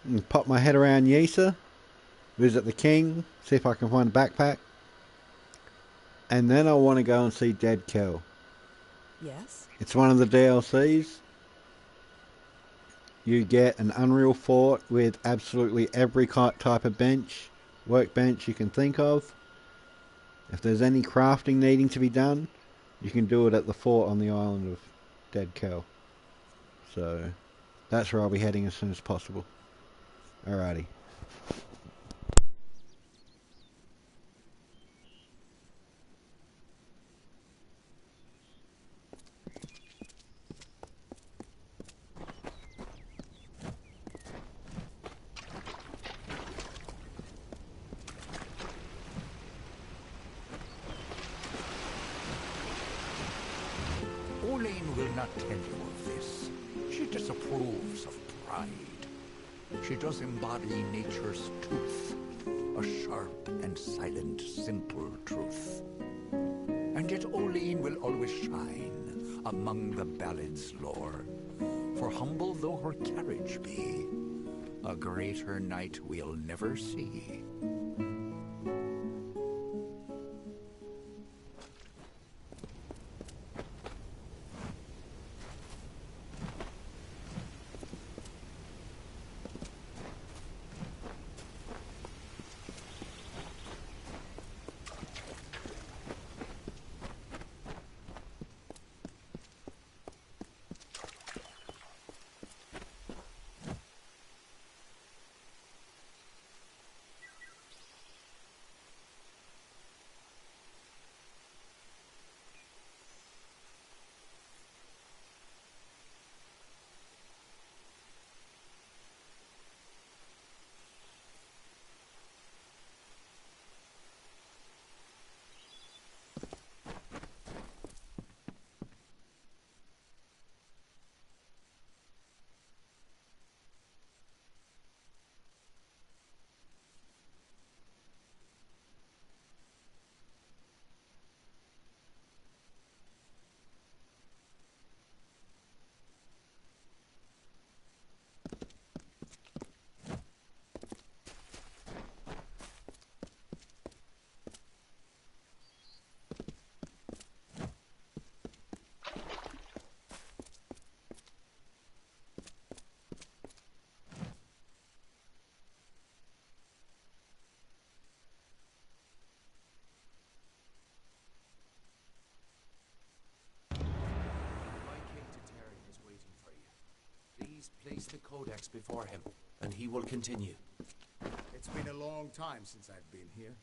and pop my head around Yisa, visit the king, see if I can find a backpack, and then I want to go and see Dead Kel. Yes? It's one of the DLCs. You get an Unreal Fort with absolutely every type of bench, workbench you can think of. If there's any crafting needing to be done, you can do it at the fort on the island of Dead Kel. So that's where I'll be heading as soon as possible. Alrighty. Orlane will not tell you of this. She disapproves of pride. She does embody nature's tooth, a sharp and silent, simple truth. And yet Orlane will always shine among the ballad's lore. For humble though her carriage be, a greater knight we'll never see. Place the codex before him, and he will continue. It's been a long time since I've been here.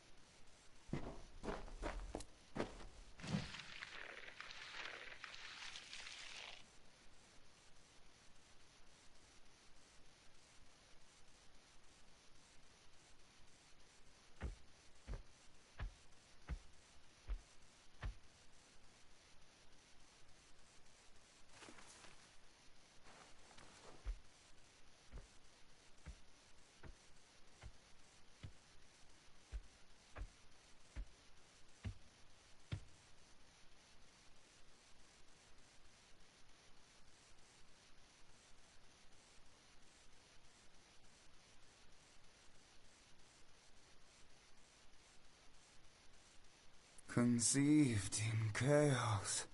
Conceived in chaos,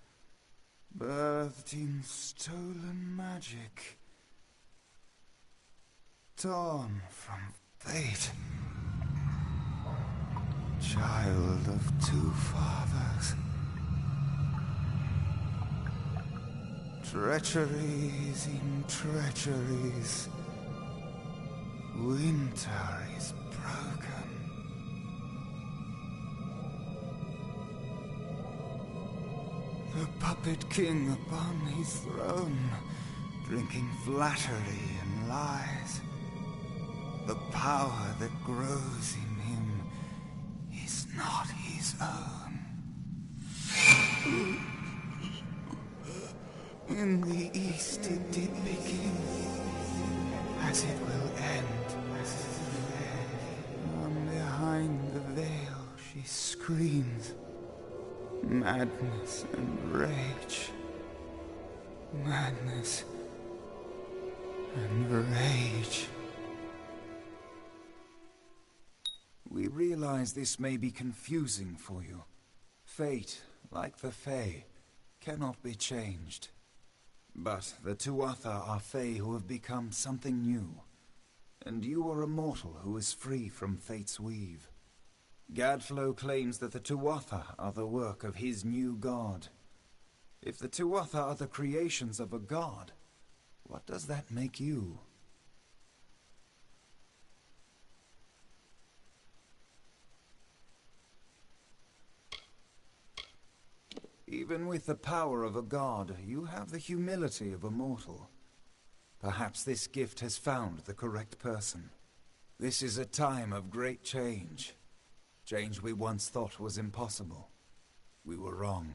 birthed in stolen magic, torn from fate, child of two fathers, treacheries in treacheries, winter is broken. The puppet king upon his throne, drinking flattery and lies. The power that grows in him is not his own. In the east it did begin, as it will end. From behind the veil she screams. Madness and rage. Madness and rage. We realize this may be confusing for you. Fate, like the Fae, cannot be changed. But the Tuatha are Fae who have become something new. And you are a mortal who is free from Fate's weave. Gadflow claims that the Tuatha are the work of his new god. If the Tuatha are the creations of a god, what does that make you? Even with the power of a god, you have the humility of a mortal. Perhaps this gift has found the correct person. This is a time of great change. Change we once thought was impossible. We were wrong.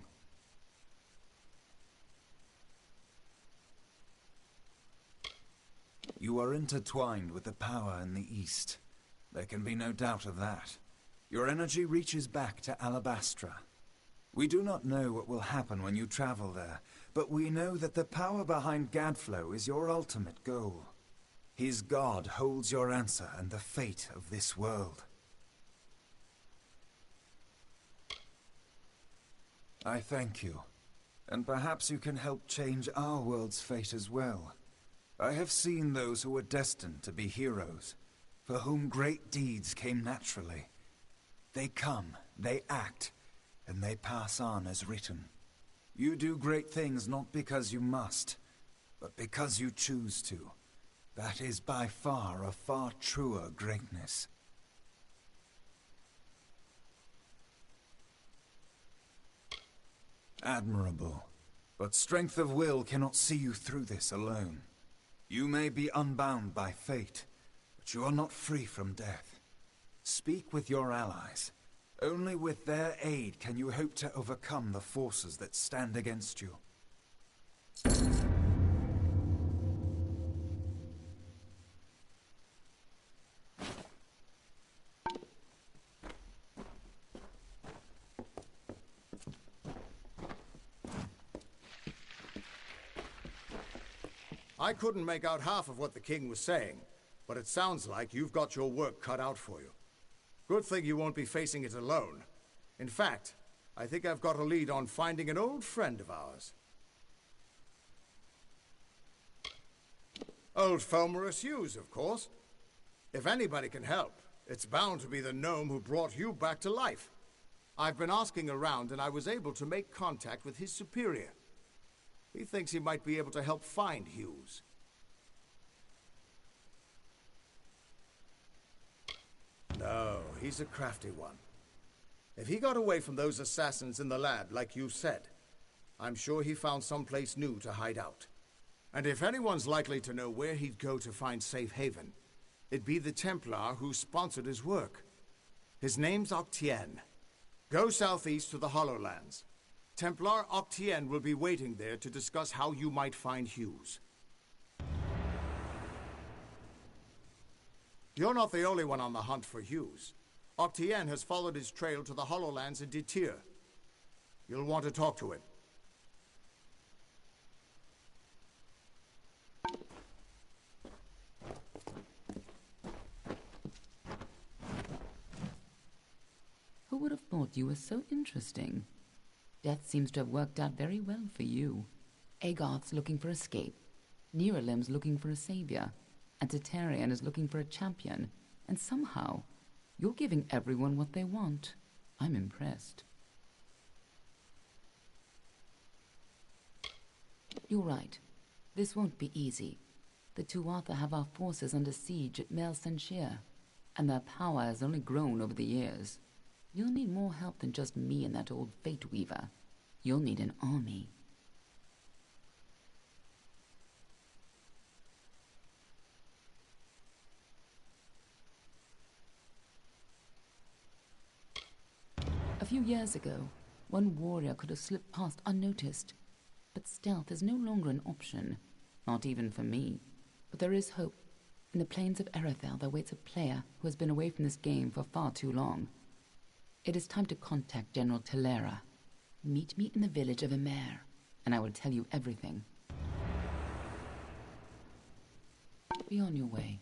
You are intertwined with the power in the East. There can be no doubt of that. Your energy reaches back to Alabastra. We do not know what will happen when you travel there, but we know that the power behind Gadflow is your ultimate goal. His god holds your answer and the fate of this world. I thank you, and perhaps you can help change our world's fate as well. I have seen those who were destined to be heroes, for whom great deeds came naturally. They come, they act, and they pass on as written. You do great things not because you must, but because you choose to. That is by far a far truer greatness. Admirable, but strength of will cannot see you through this alone. You may be unbound by fate, but you are not free from death. Speak with your allies. Only with their aid can you hope to overcome the forces that stand against you. I couldn't make out half of what the king was saying, but it sounds like you've got your work cut out for you. Good thing you won't be facing it alone. In fact, I think I've got a lead on finding an old friend of ours. Old Fomorus Hughes, of course. If anybody can help, it's bound to be the gnome who brought you back to life. I've been asking around and I was able to make contact with his superior. He thinks he might be able to help find Hughes. No, he's a crafty one. If he got away from those assassins in the lab, like you said, I'm sure he found someplace new to hide out. And if anyone's likely to know where he'd go to find safe haven, it'd be the Templar who sponsored his work. His name's Octien. Go southeast to the Hollowlands. Templar Octien will be waiting there to discuss how you might find Hughes. You're not the only one on the hunt for Hughes. Octien has followed his trail to the Hollowlands in Detir. You'll want to talk to him. Who would have thought you were so interesting? Death seems to have worked out very well for you. Agarth's looking for escape. Neuralim's looking for a savior. And Tatarian is looking for a champion. And somehow, you're giving everyone what they want. I'm impressed. You're right. This won't be easy. The Tuatha have our forces under siege at Mel Senshir, and their power has only grown over the years. You'll need more help than just me and that old Fate Weaver. You'll need an army. A few years ago, one warrior could have slipped past unnoticed. But stealth is no longer an option. Not even for me. But there is hope. In the plains of Erethel there waits a player who has been away from this game for far too long. It is time to contact General Telera. Meet me in the village of Emer, and I will tell you everything. Be on your way.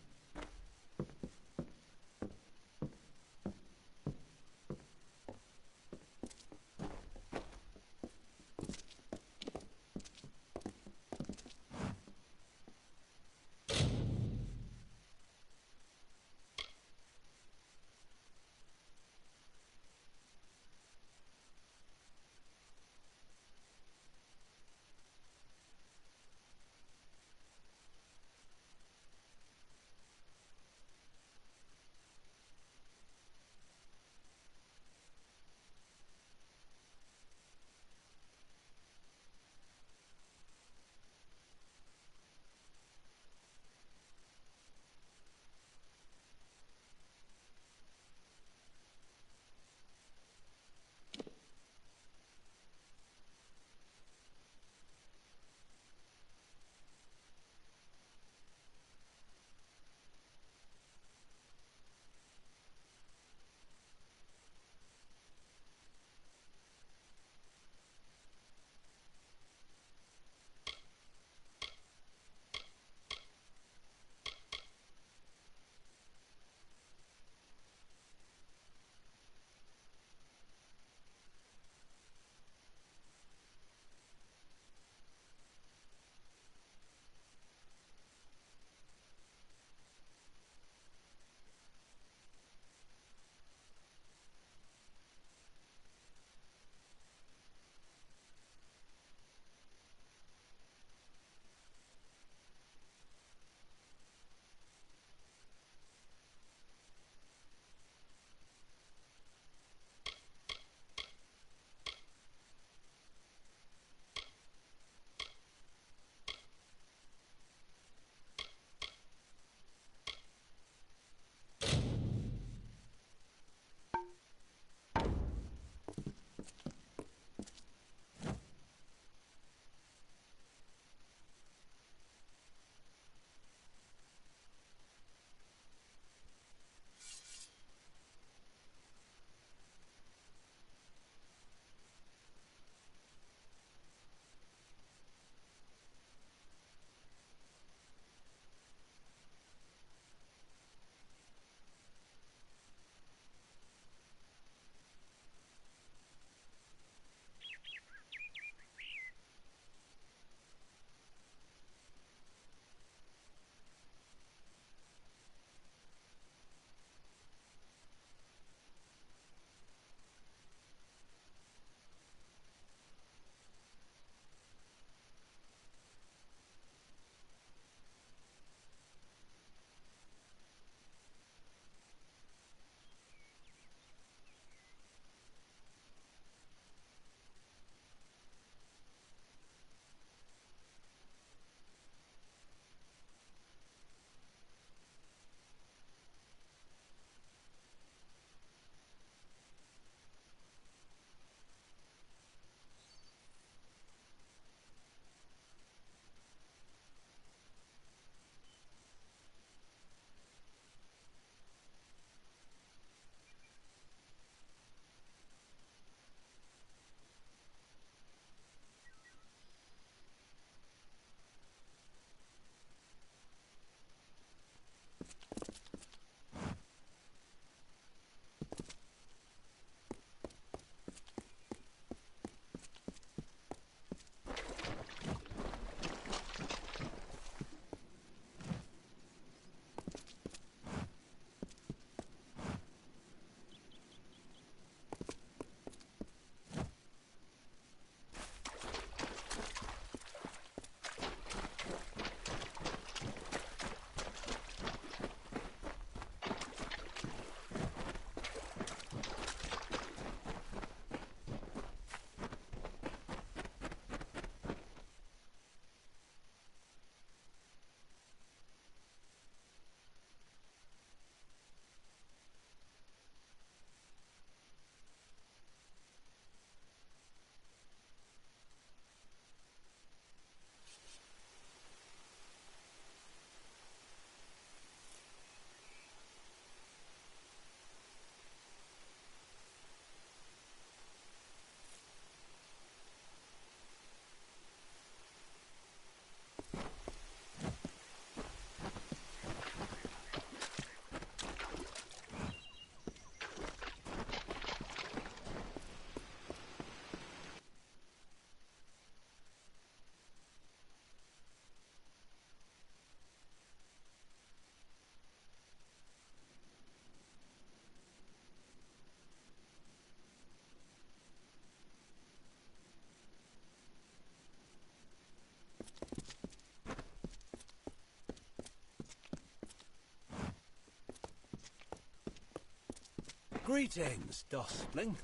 Greetings, Dustling.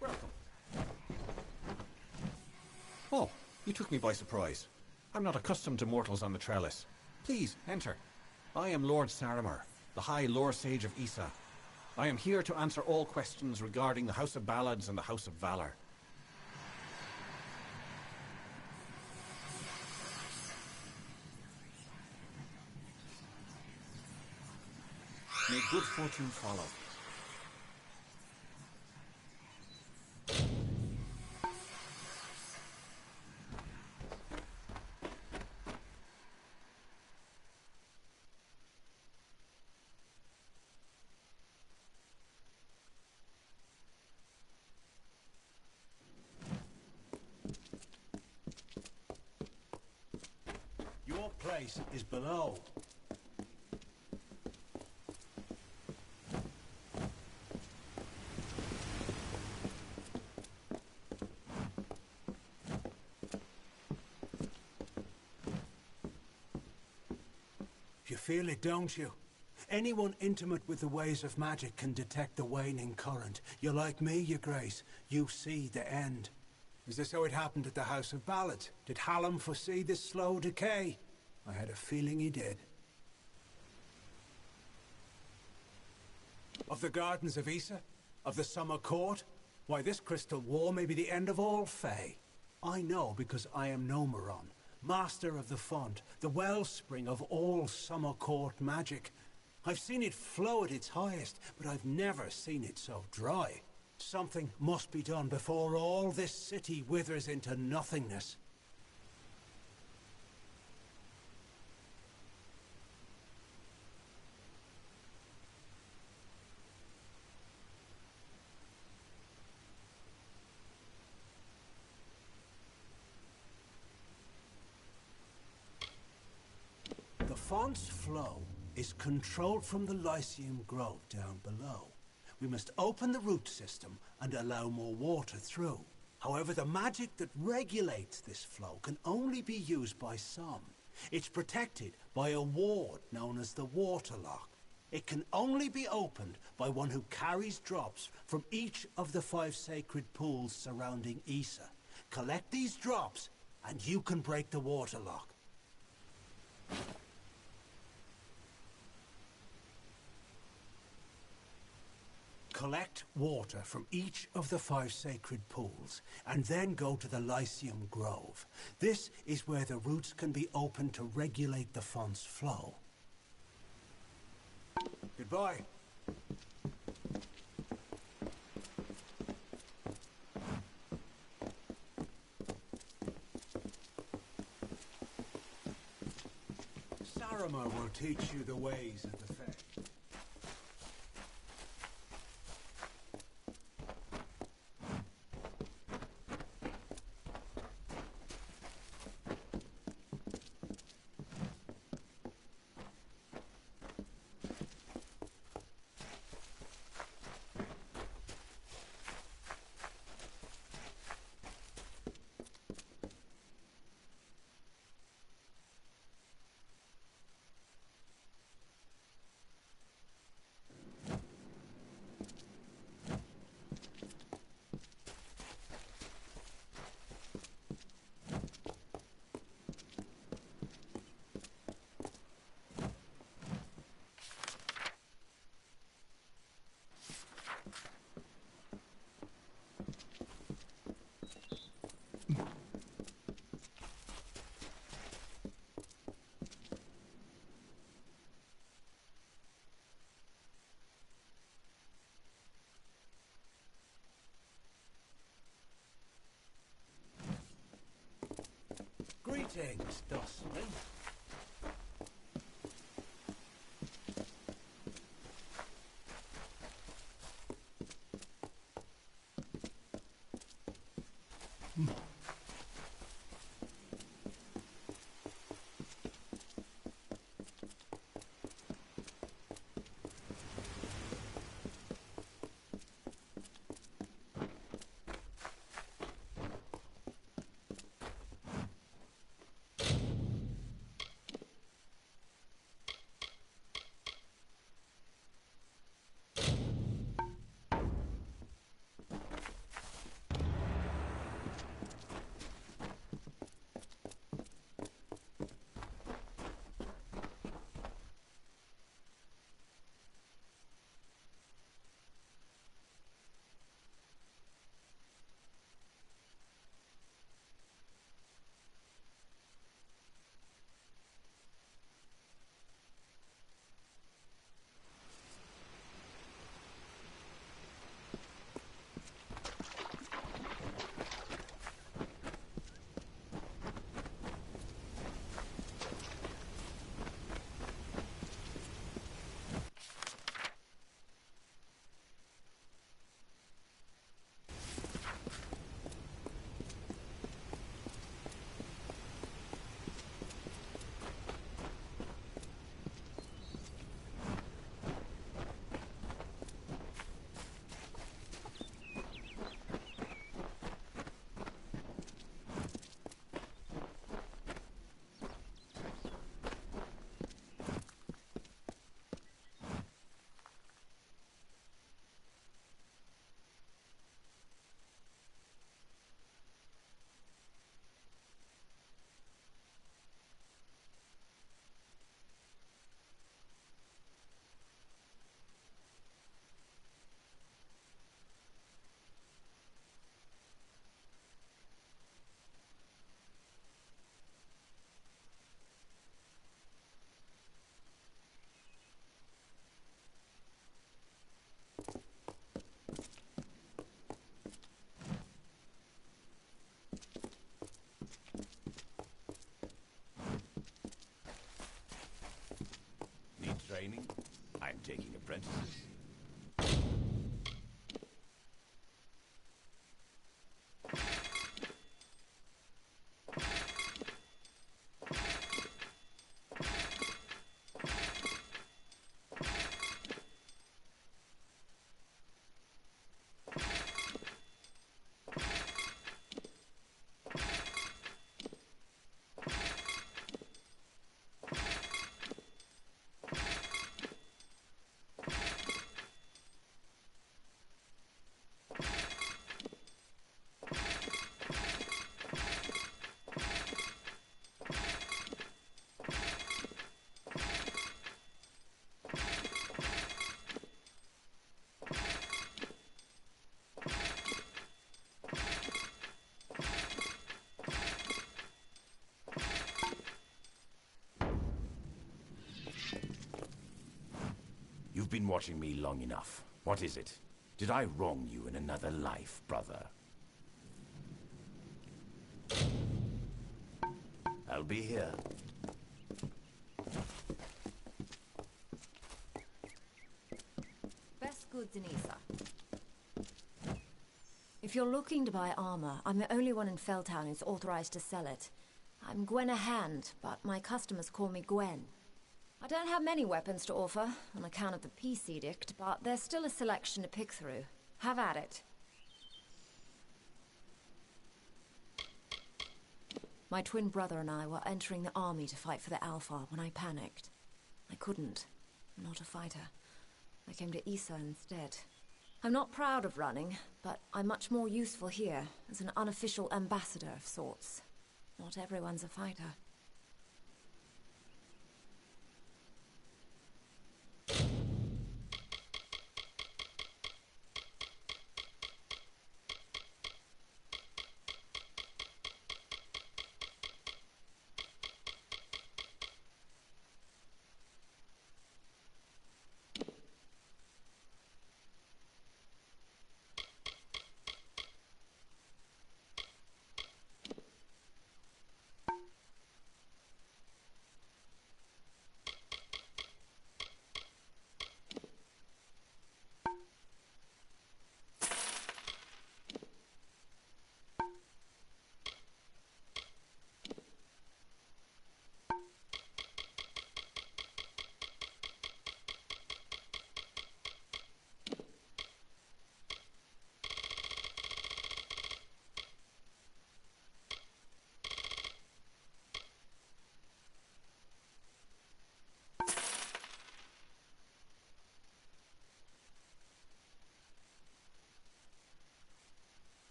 Welcome. Oh, you took me by surprise. I'm not accustomed to mortals on the trellis. Please, enter. I am Lord Saramir, the High Lore Sage of Issa. I am here to answer all questions regarding the House of Ballads and the House of Valor. May good fortune follow. Your place is below. You feel it, don't you? Anyone intimate with the ways of magic can detect the waning current. You're like me, Your Grace. You see the end. Is this how it happened at the House of Ballads? Did Hallam foresee this slow decay? I had a feeling he did. Of the Gardens of Issa? Of the Summer Court? Why, this crystal war may be the end of all Fae. I know because I am Nomeron, master of the font, the wellspring of all Summer Court magic. I've seen it flow at its highest, but I've never seen it so dry. Something must be done before all this city withers into nothingness. The font's flow is controlled from the Lyceum Grove down below. We must open the root system and allow more water through. However, the magic that regulates this flow can only be used by some. It's protected by a ward known as the Waterlock. It can only be opened by one who carries drops from each of the 5 sacred pools surrounding Issa. Collect these drops, and you can break the Waterlock. Collect water from each of the 5 sacred pools, and then go to the Lyceum Grove. This is where the roots can be opened to regulate the font's flow. Goodbye. Saramir will teach you the ways of the Fae. Greetings, Dustling. apprentices. You've been watching me long enough. What is it? Did I wrong you in another life, brother? I'll be here. Best goods in Isa. If you're looking to buy armor, I'm the only one in Felltown who's authorized to sell it. I'm Gwen a Hand, but my customers call me Gwen. I don't have many weapons to offer, on account of the peace edict, but there's still a selection to pick through. Have at it. My twin brother and I were entering the army to fight for the Alpha when I panicked. I couldn't. I'm not a fighter. I came to Isa instead. I'm not proud of running, but I'm much more useful here, as an unofficial ambassador of sorts. Not everyone's a fighter.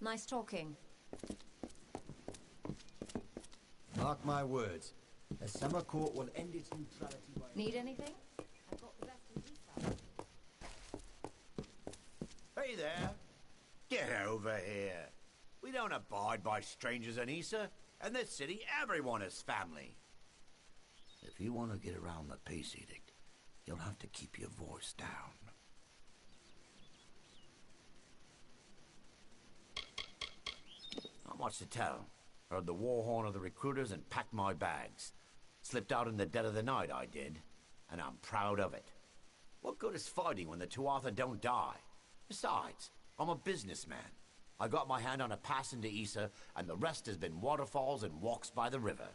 Nice talking. Mark my words. The summer court will end its neutrality by... Need anything? I've got the best in Isa. Hey there. Get over here. We don't abide by strangers in Isa. In this city, everyone is family. If you want to get around the peace edict, you'll have to keep your voice down. Not much to tell. Heard the war horn of the recruiters and packed my bags. Slipped out in the dead of the night, I did. And I'm proud of it. What good is fighting when the Tuatha don't die? Besides, I'm a businessman. I got my hand on a pass into Isa, and the rest has been waterfalls and walks by the river.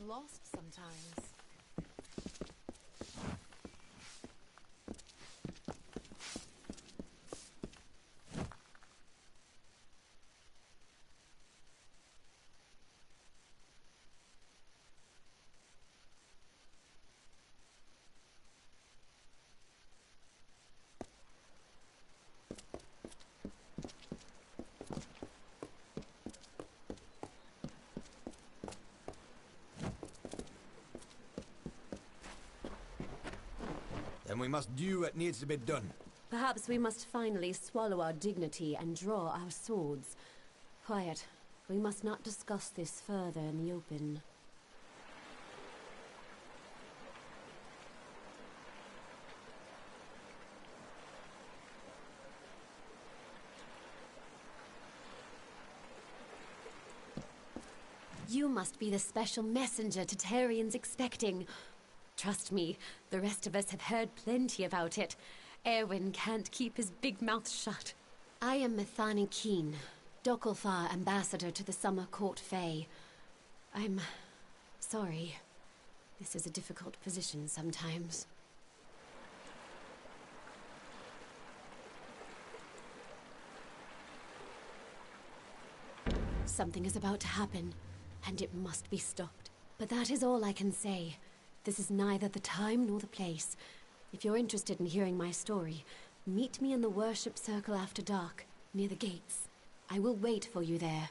lost sometimes. Then we must do what needs to be done. Perhaps we must finally swallow our dignity and draw our swords. Quiet. We must not discuss this further in the open. You must be the special messenger Tartaryans expecting. Trust me, the rest of us have heard plenty about it. Erwin can't keep his big mouth shut. I am Methani Keen, Dokalfar ambassador to the Summer Court Fae. I'm sorry. This is a difficult position sometimes. Something is about to happen, and it must be stopped. But that is all I can say. This is neither the time nor the place. If you're interested in hearing my story, meet me in the worship circle after dark, near the gates. I will wait for you there.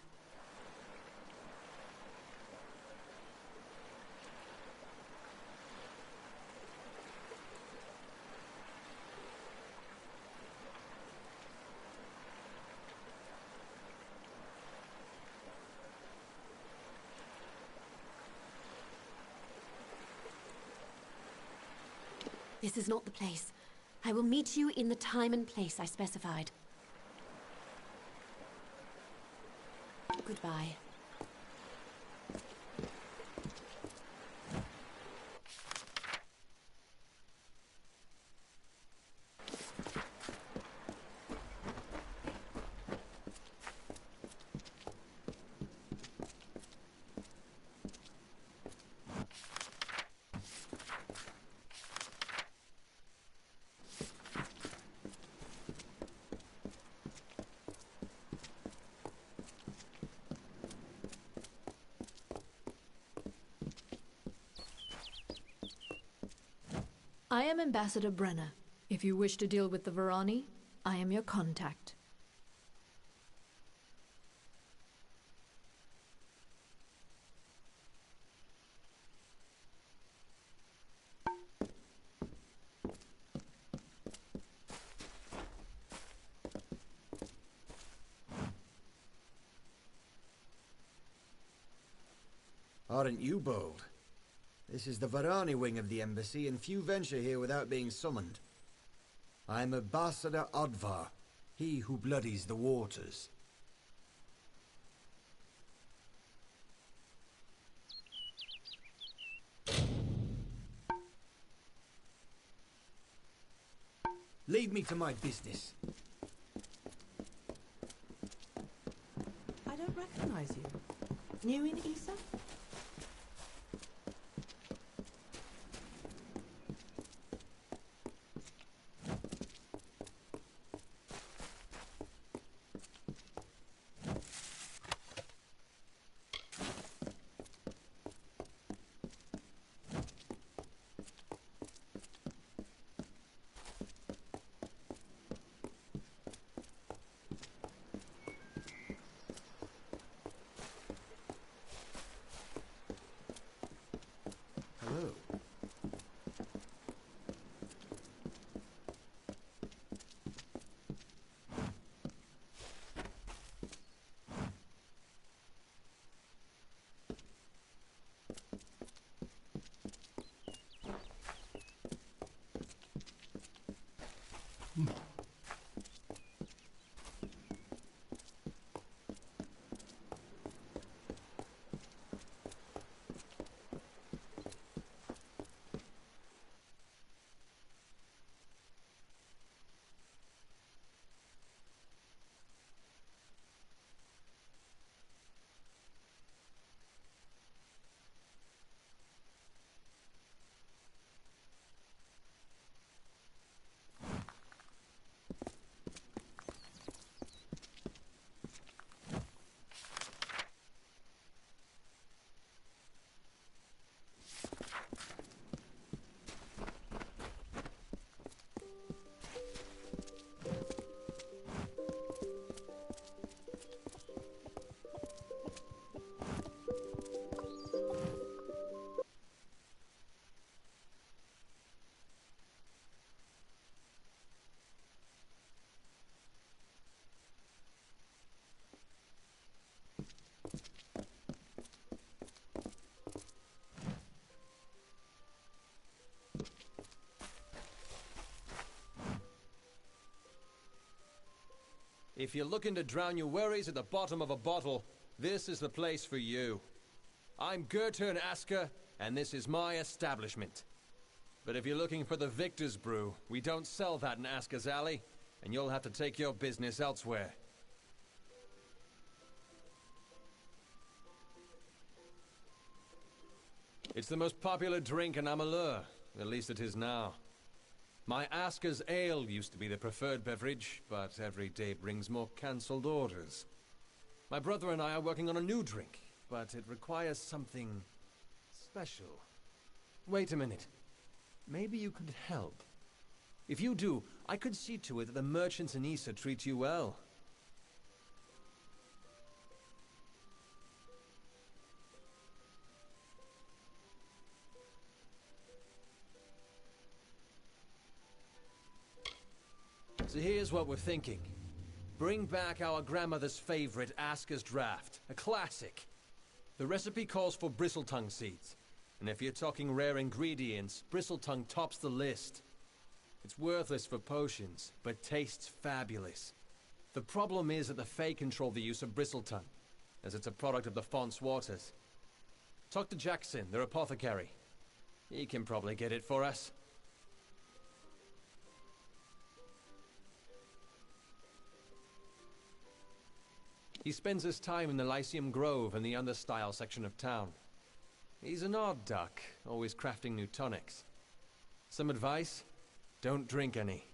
This is not the place. I will meet you in the time and place I specified. Goodbye. I am Ambassador Brenna. If you wish to deal with the Varani, I am your contact. Aren't you bold? This is the Varani wing of the embassy, and few venture here without being summoned. I'm Ambassador Odvar, he who bloodies the waters. Leave me to my business. I don't recognize you. New in Issa? If you're looking to drown your worries at the bottom of a bottle, this is the place for you. I'm Gurturn Asker, and this is my establishment. But if you're looking for the Victor's Brew, we don't sell that in Asker's Alley, and you'll have to take your business elsewhere. It's the most popular drink in Amalur, at least it is now. My Asker's Ale used to be the preferred beverage, but every day brings more cancelled orders. My brother and I are working on a new drink, but it requires something special. Wait a minute. Maybe you could help. If you do, I could see to it that the merchants in Issa treat you well. So here's what we're thinking. Bring back our grandmother's favorite Asker's Draft, a classic. The recipe calls for bristletongue seeds, and if you're talking rare ingredients, bristletongue tops the list. It's worthless for potions, but tastes fabulous. The problem is that the Fae control the use of bristletongue, as it's a product of the font's waters. Talk to Jackson, their apothecary. He can probably get it for us. He spends his time in the Lyceum Grove in the Understyle section of town. He's an odd duck, always crafting new tonics. Some advice? Don't drink any.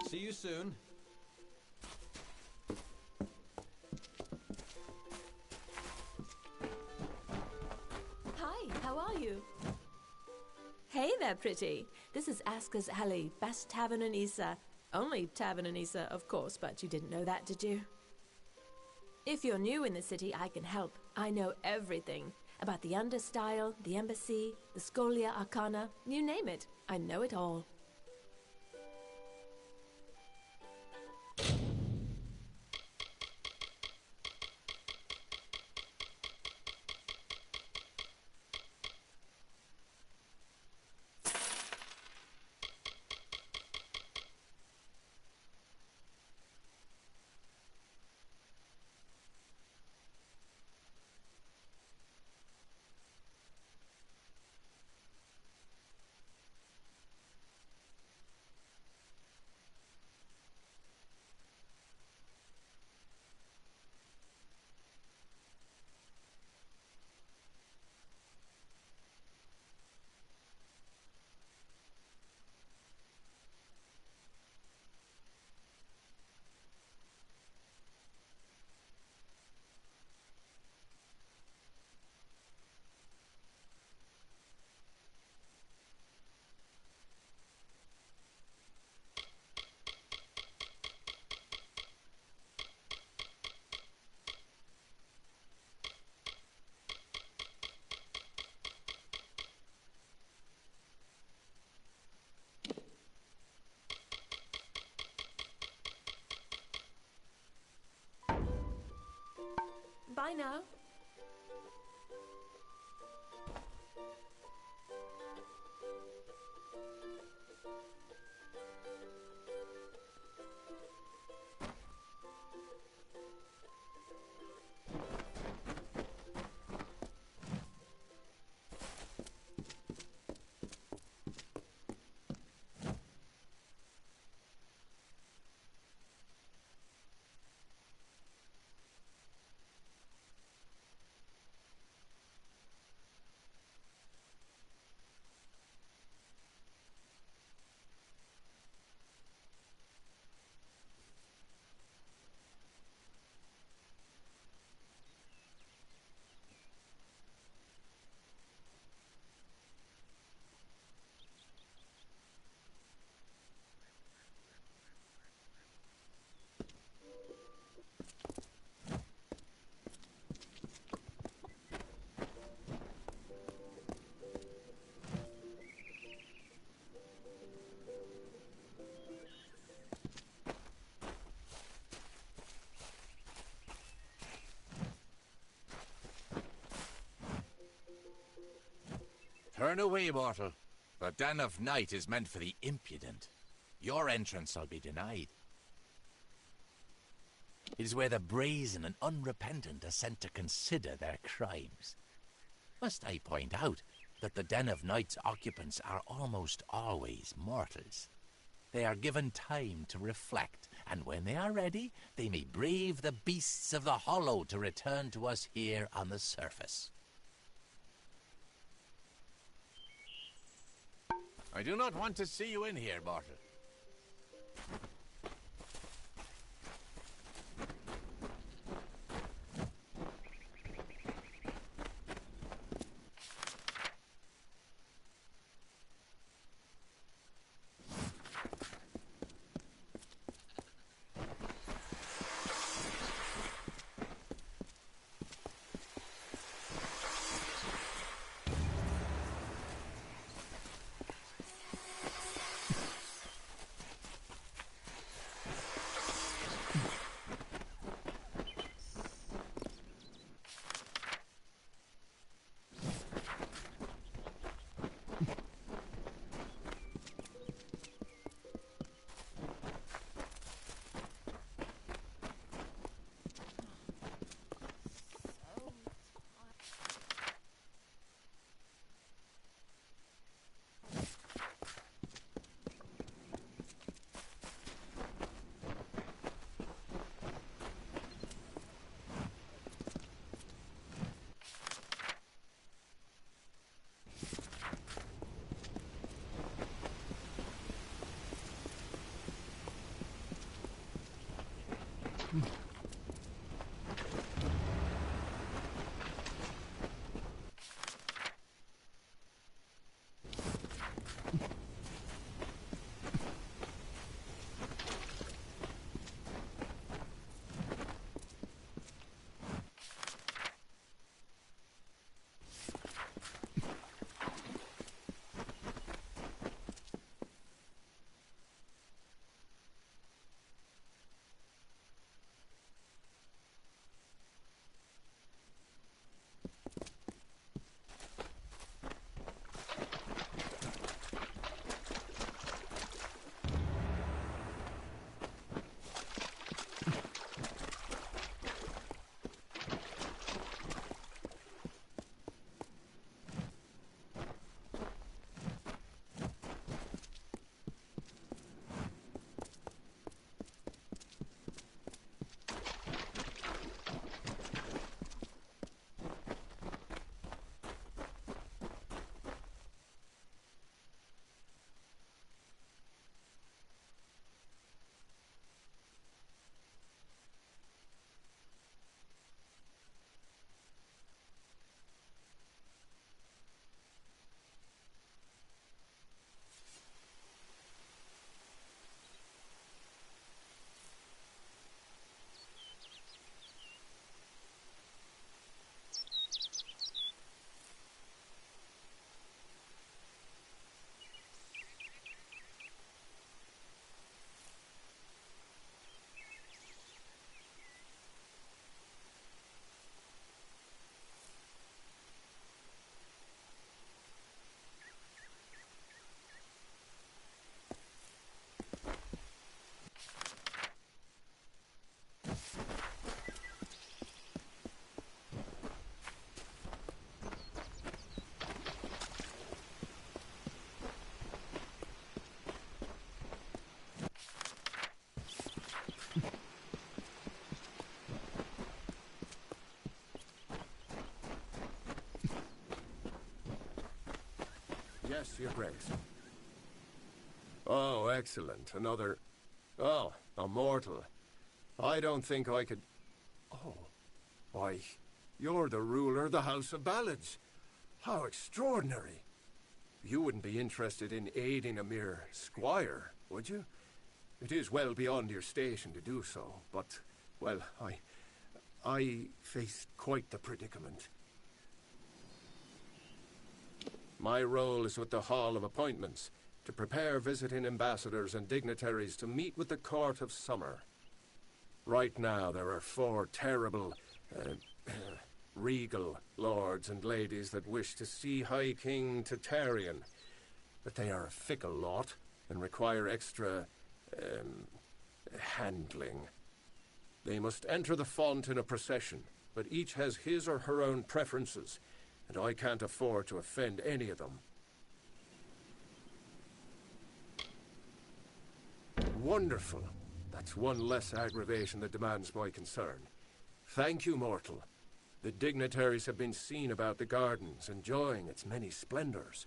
See you soon. Hi, how are you? Hey there, pretty. This is Asker's Alley, best tavern in Issa. Only tavern in Issa, of course, but you didn't know that, did you? If you're new in the city, I can help. I know everything. About the Understyle, the Embassy, the Scholia Arcana, you name it. I know it all. Bye now. Turn away, mortal. The Den of Night is meant for the impudent. Your entrance shall be denied. It is where the brazen and unrepentant are sent to consider their crimes. Must I point out that the Den of Night's occupants are almost always mortals? They are given time to reflect, and when they are ready, they may brave the beasts of the hollow to return to us here on the surface. I do not want to see you in here, mortal. Yes, Your Grace. Oh, excellent. Another... Oh, a mortal. I don't think I could... Oh, why, you're the ruler of the House of Ballads. How extraordinary. You wouldn't be interested in aiding a mere squire, would you? It is well beyond your station to do so, but, well, I face quite the predicament. My role is with the Hall of Appointments, to prepare visiting ambassadors and dignitaries to meet with the Court of Summer. Right now, there are 4 terrible regal lords and ladies that wish to see High King Tatarian. But they are a fickle lot and require extra, handling. They must enter the font in a procession, but each has his or her own preferences, and I can't afford to offend any of them. Wonderful. That's one less aggravation that demands my concern. Thank you, mortal. The dignitaries have been seen about the gardens, enjoying its many splendors.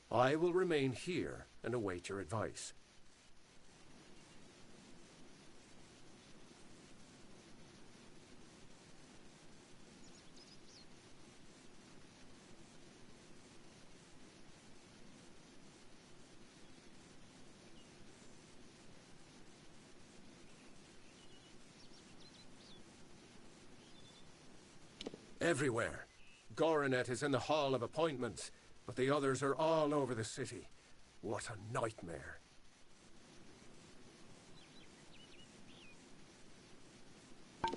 I will remain here and await your advice. Everywhere. Goronet is in the Hall of Appointments, but the others are all over the city. What a nightmare.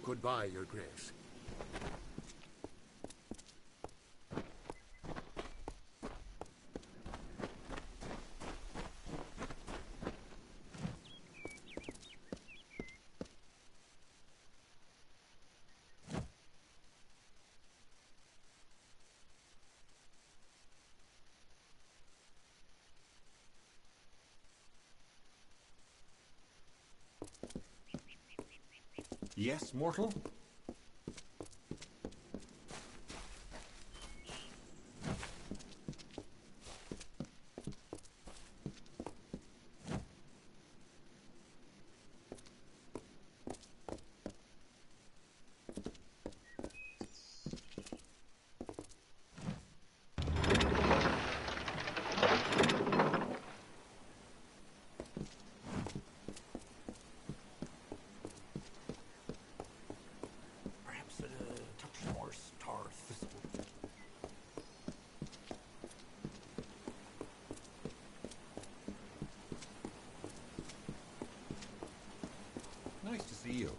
Goodbye, Your Grace. Yes, mortal? Nice to see you.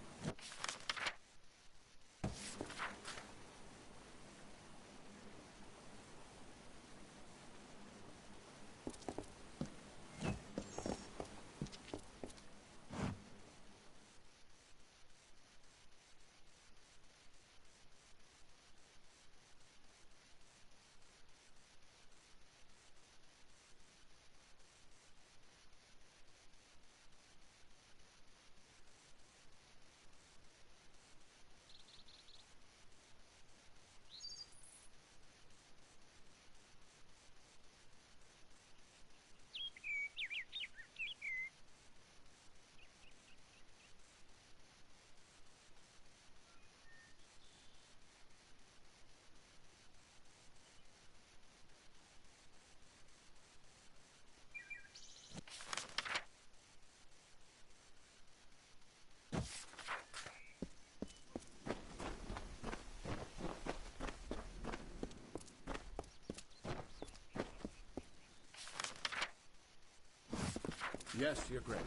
Yes, Your Grace.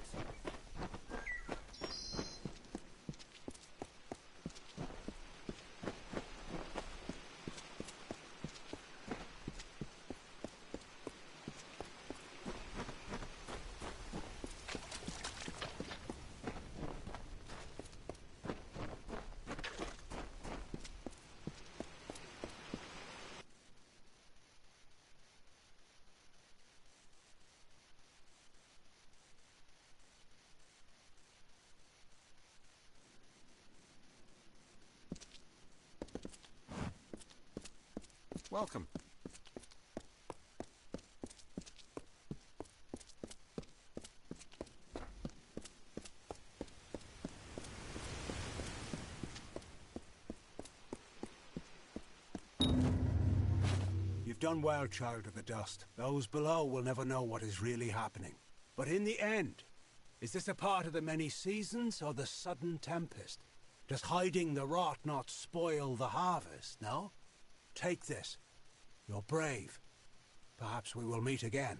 Welcome. You've done well, Child of the Dust. Those below will never know what is really happening. But in the end, is this a part of the many seasons or the sudden tempest? Does hiding the rot not spoil the harvest, no? Take this. You're brave. Perhaps we will meet again.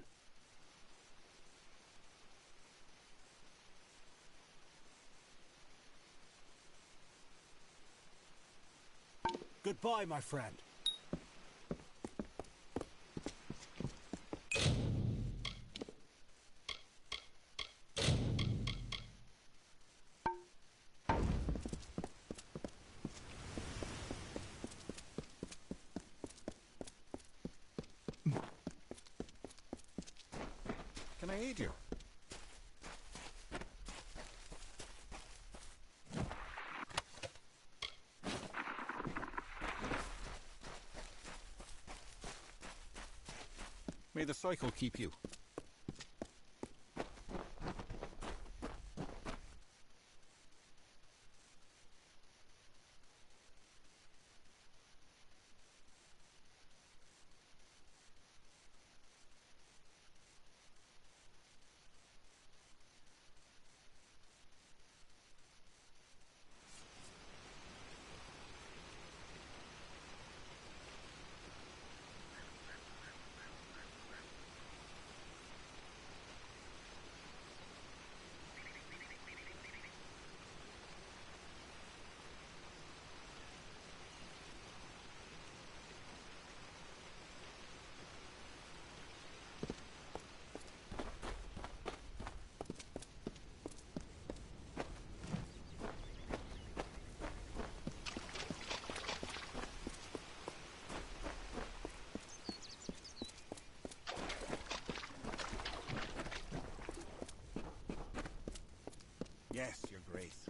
Goodbye, my friend. Can I aid you? May the cycle keep you. Yes, Your Grace.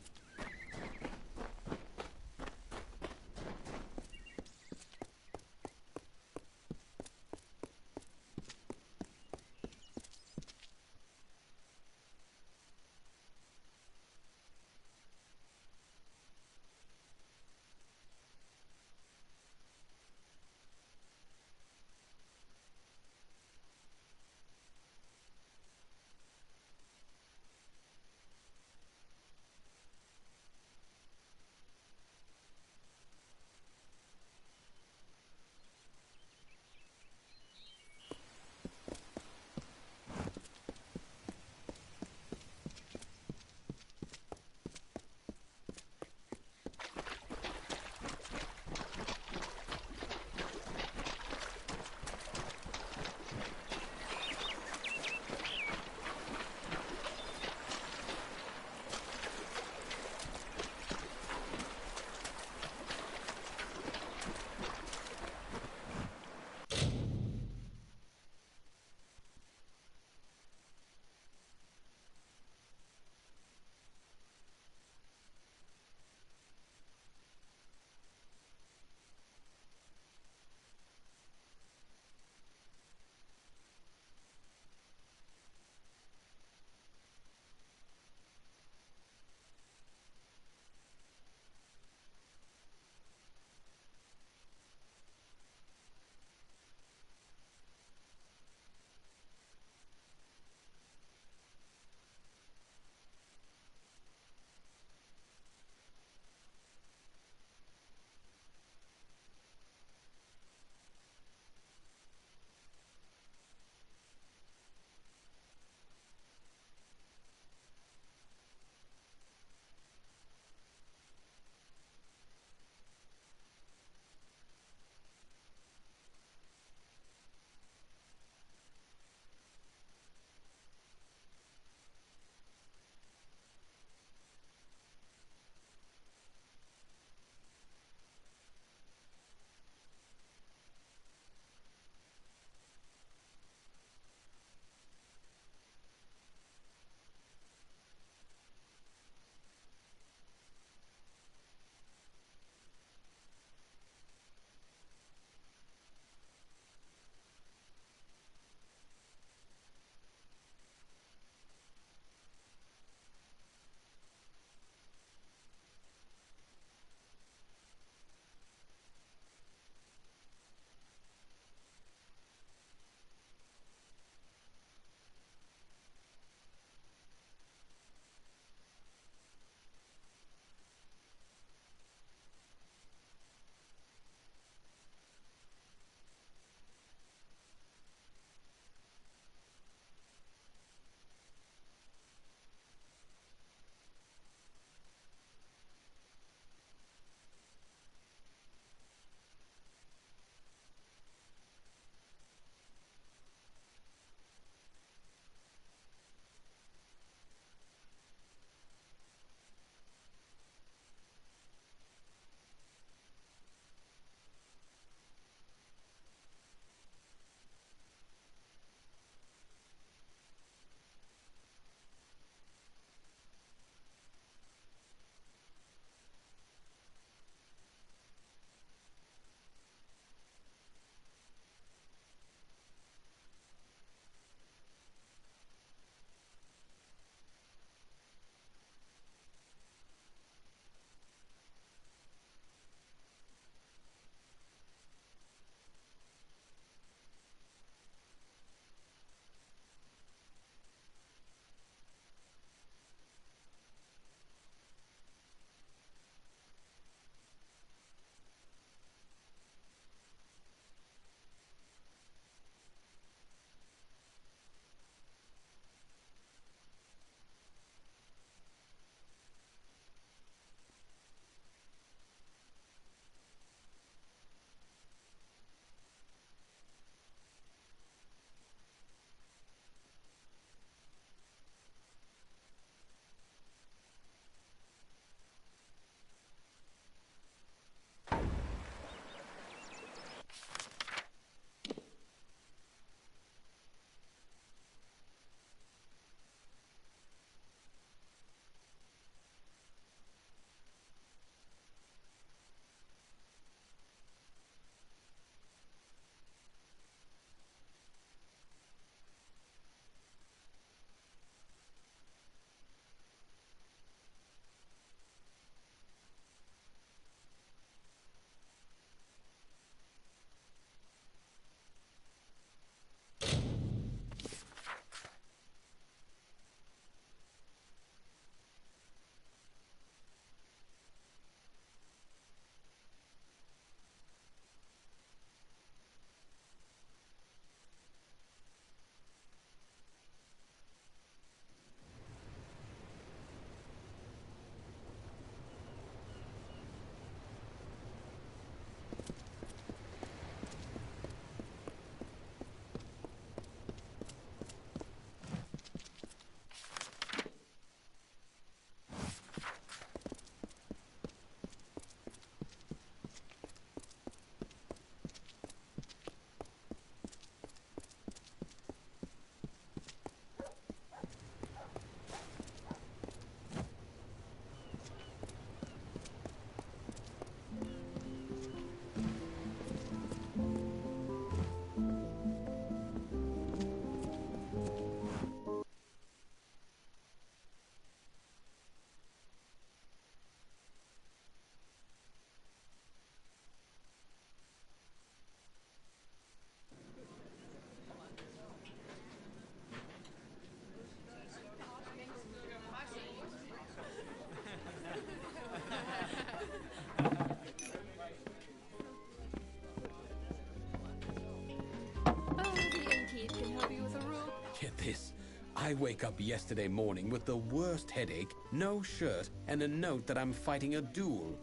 I wake up yesterday morning with the worst headache, no shirt, and a note that I'm fighting a duel.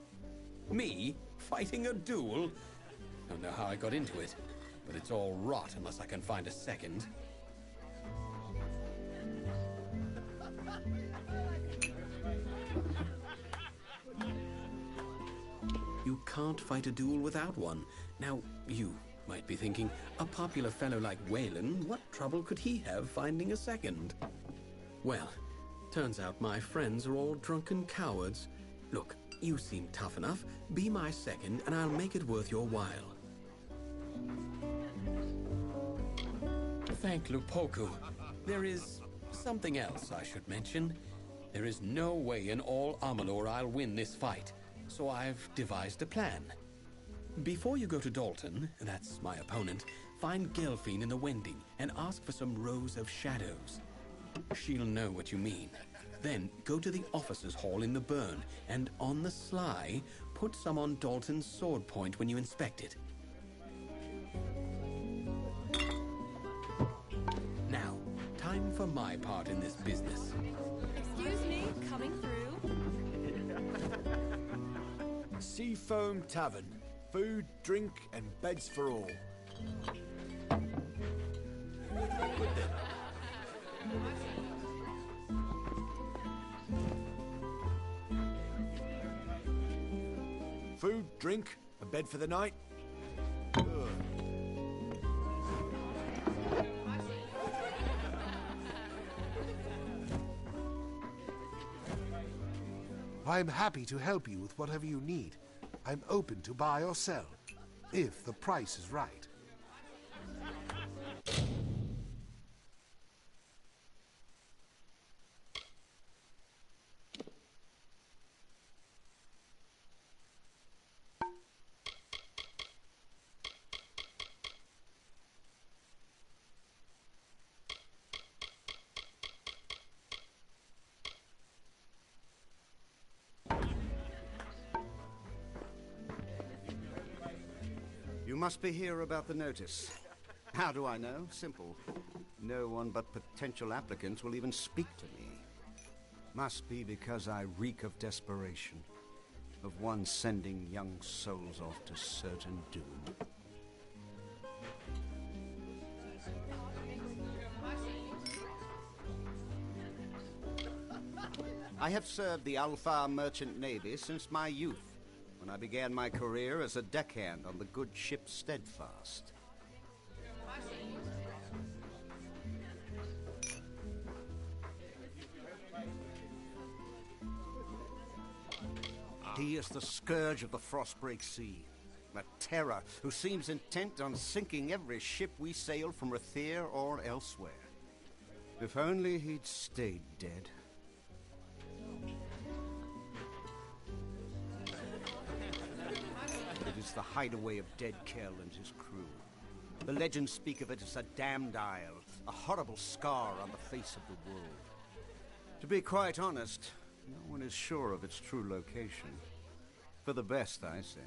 Me? Fighting a duel? Don't know how I got into it, but it's all rot unless I can find a second. You can't fight a duel without one. Now, you might be thinking, a popular fellow like Wayland, what trouble could he have finding a second? Well, turns out my friends are all drunken cowards. Look, you seem tough enough. Be my second, and I'll make it worth your while. Thank Lupoku. There is something else I should mention. There is no way in all Amalur I'll win this fight, so I've devised a plan. Before you go to Dalton, that's my opponent, find Gelfine in the Wending and ask for some rows of shadows. She'll know what you mean. Then go to the officers' hall in the burn and on the sly, put some on Dalton's sword point when you inspect it. Now, time for my part in this business. Excuse me, coming through. Seafoam Tavern. Food, drink, and beds for all. Food, drink, a bed for the night. I'm happy to help you with whatever you need. I'm open to buy or sell, if the price is right. You must be here about the notice. How do I know? Simple. No one but potential applicants will even speak to me. Must be because I reek of desperation. Of one sending young souls off to certain doom. I have served the Alpha Merchant Navy since my youth, when I began my career as a deckhand on the good ship Steadfast. He is the scourge of the Frostbreak Sea, a terror who seems intent on sinking every ship we sail from Rathir or elsewhere. If only he'd stayed dead. It is the hideaway of Dead Kell and his crew. The legends speak of it as a damned isle, a horrible scar on the face of the world. To be quite honest, no one is sure of its true location. For the best, I say.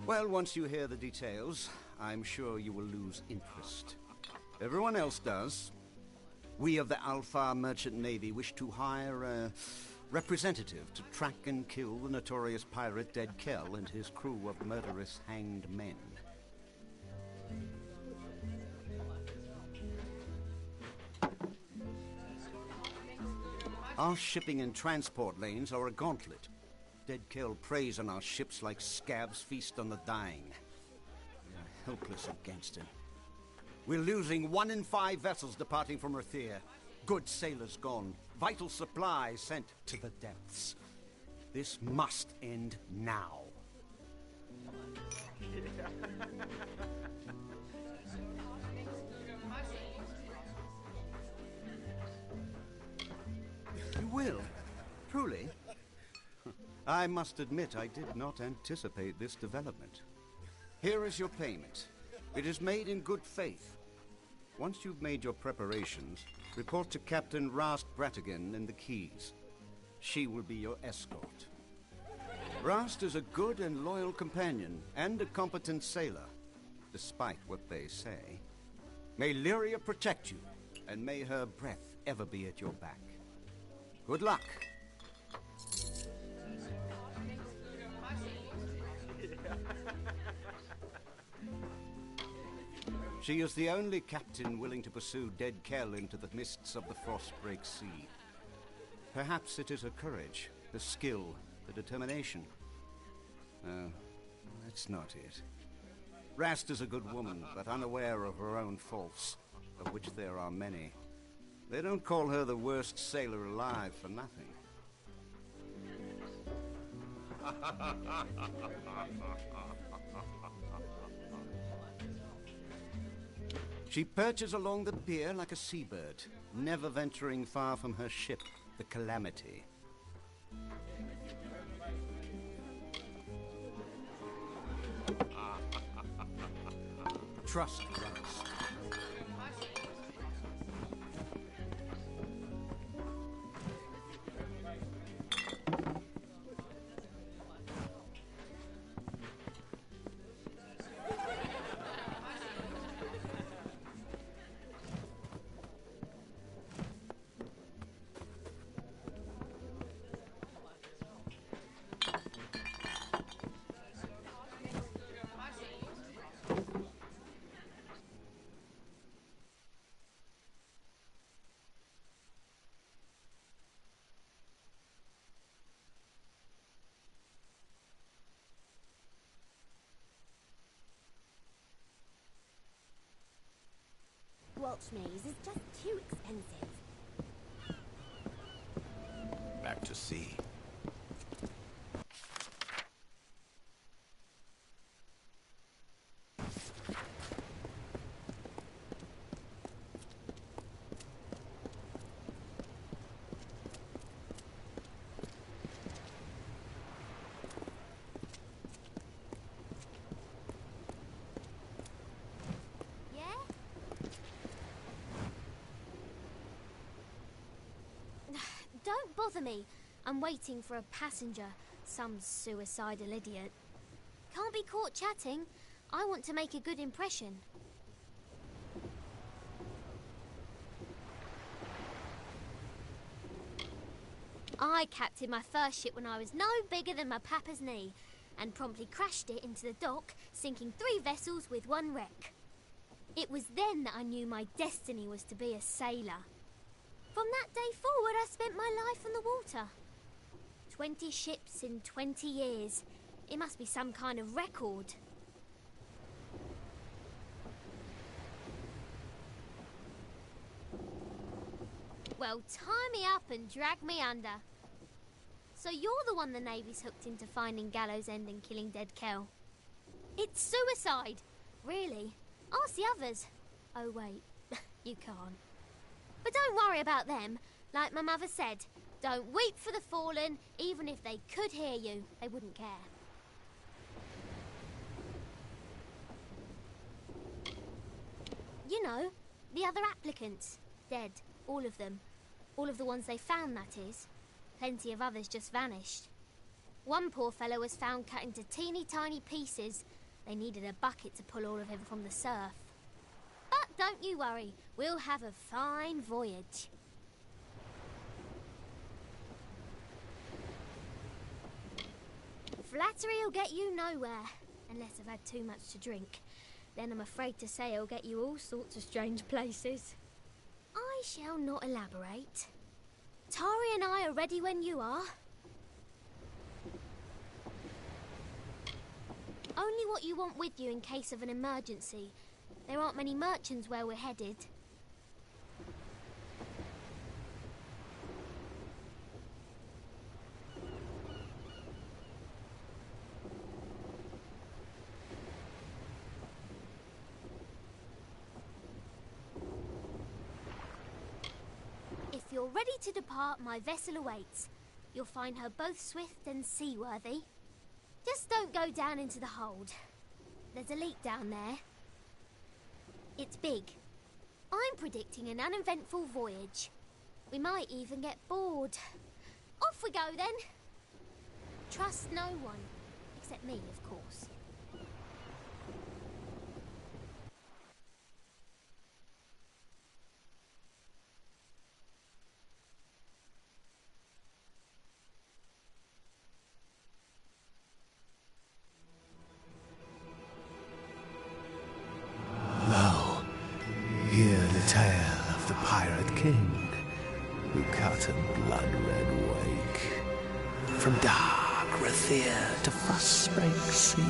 Well, once you hear the details, I'm sure you will lose interest. Everyone else does. We of the Alpha Merchant Navy wish to hire a representative to track and kill the notorious pirate Dead Kell and his crew of murderous hanged men. Our shipping and transport lanes are a gauntlet. Dead Kell preys on our ships like scabs feast on the dying. We are helpless against him. We're losing 1 in 5 vessels departing from Rathir. Good sailors gone. Vital supplies sent to the depths. This must end now. You will? Truly? I must admit I did not anticipate this development. Here is your payment. It is made in good faith. Once you've made your preparations, report to Captain Rast Bratigan in the Keys. She will be your escort. Rast is a good and loyal companion, and a competent sailor, despite what they say. May Lyria protect you, and may her breath ever be at your back. Good luck. She is the only captain willing to pursue dead Kell into the mists of the Frostbreak Sea. Perhaps it is her courage, the skill, the determination. No, that's not it. Rast is a good woman, but unaware of her own faults, of which there are many. They don't call her the worst sailor alive for nothing. She perches along the pier like a seabird, never venturing far from her ship, the Calamity. Trust Rast. Welchmaze is just too expensive. Back to sea. Don't bother me. I'm waiting for a passenger, some suicidal idiot. Can't be caught chatting. I want to make a good impression. I captained my first ship when I was no bigger than my papa's knee, and promptly crashed it into the dock, sinking 3 vessels with 1 wreck. It was then that I knew my destiny was to be a sailor. From that day forward, I spent my life on the water. 20 ships in 20 years. It must be some kind of record. Well, tie me up and drag me under. So you're the one the Navy's hooked into finding Gallows End and killing dead Kell. It's suicide! Really? Ask the others. Oh wait, you can't. But don't worry about them. Like my mother said, don't weep for the fallen. Even if they could hear you, they wouldn't care. You know, the other applicants. Dead. All of them. All of the ones they found, that is. Plenty of others just vanished. One poor fellow was found cut into teeny tiny pieces. They needed a bucket to pull all of him from the surf. But don't you worry, we'll have a fine voyage. Flattery'll get you nowhere, unless I've had too much to drink. Then I'm afraid to say it'll get you all sorts of strange places. I shall not elaborate. Tari and I are ready when you are. Only what you want with you in case of an emergency. There aren't many merchants where we're headed. If you're ready to depart, my vessel awaits. You'll find her both swift and seaworthy. Just don't go down into the hold. There's a leak down there. It's big. I'm predicting an uneventful voyage. We might even get bored. Off Off we go then. Trust no one, except me, of course. Lo, hear the tale of the Pirate King, who cut a blood-red wake from dark Rathir to Frostbreak Sea,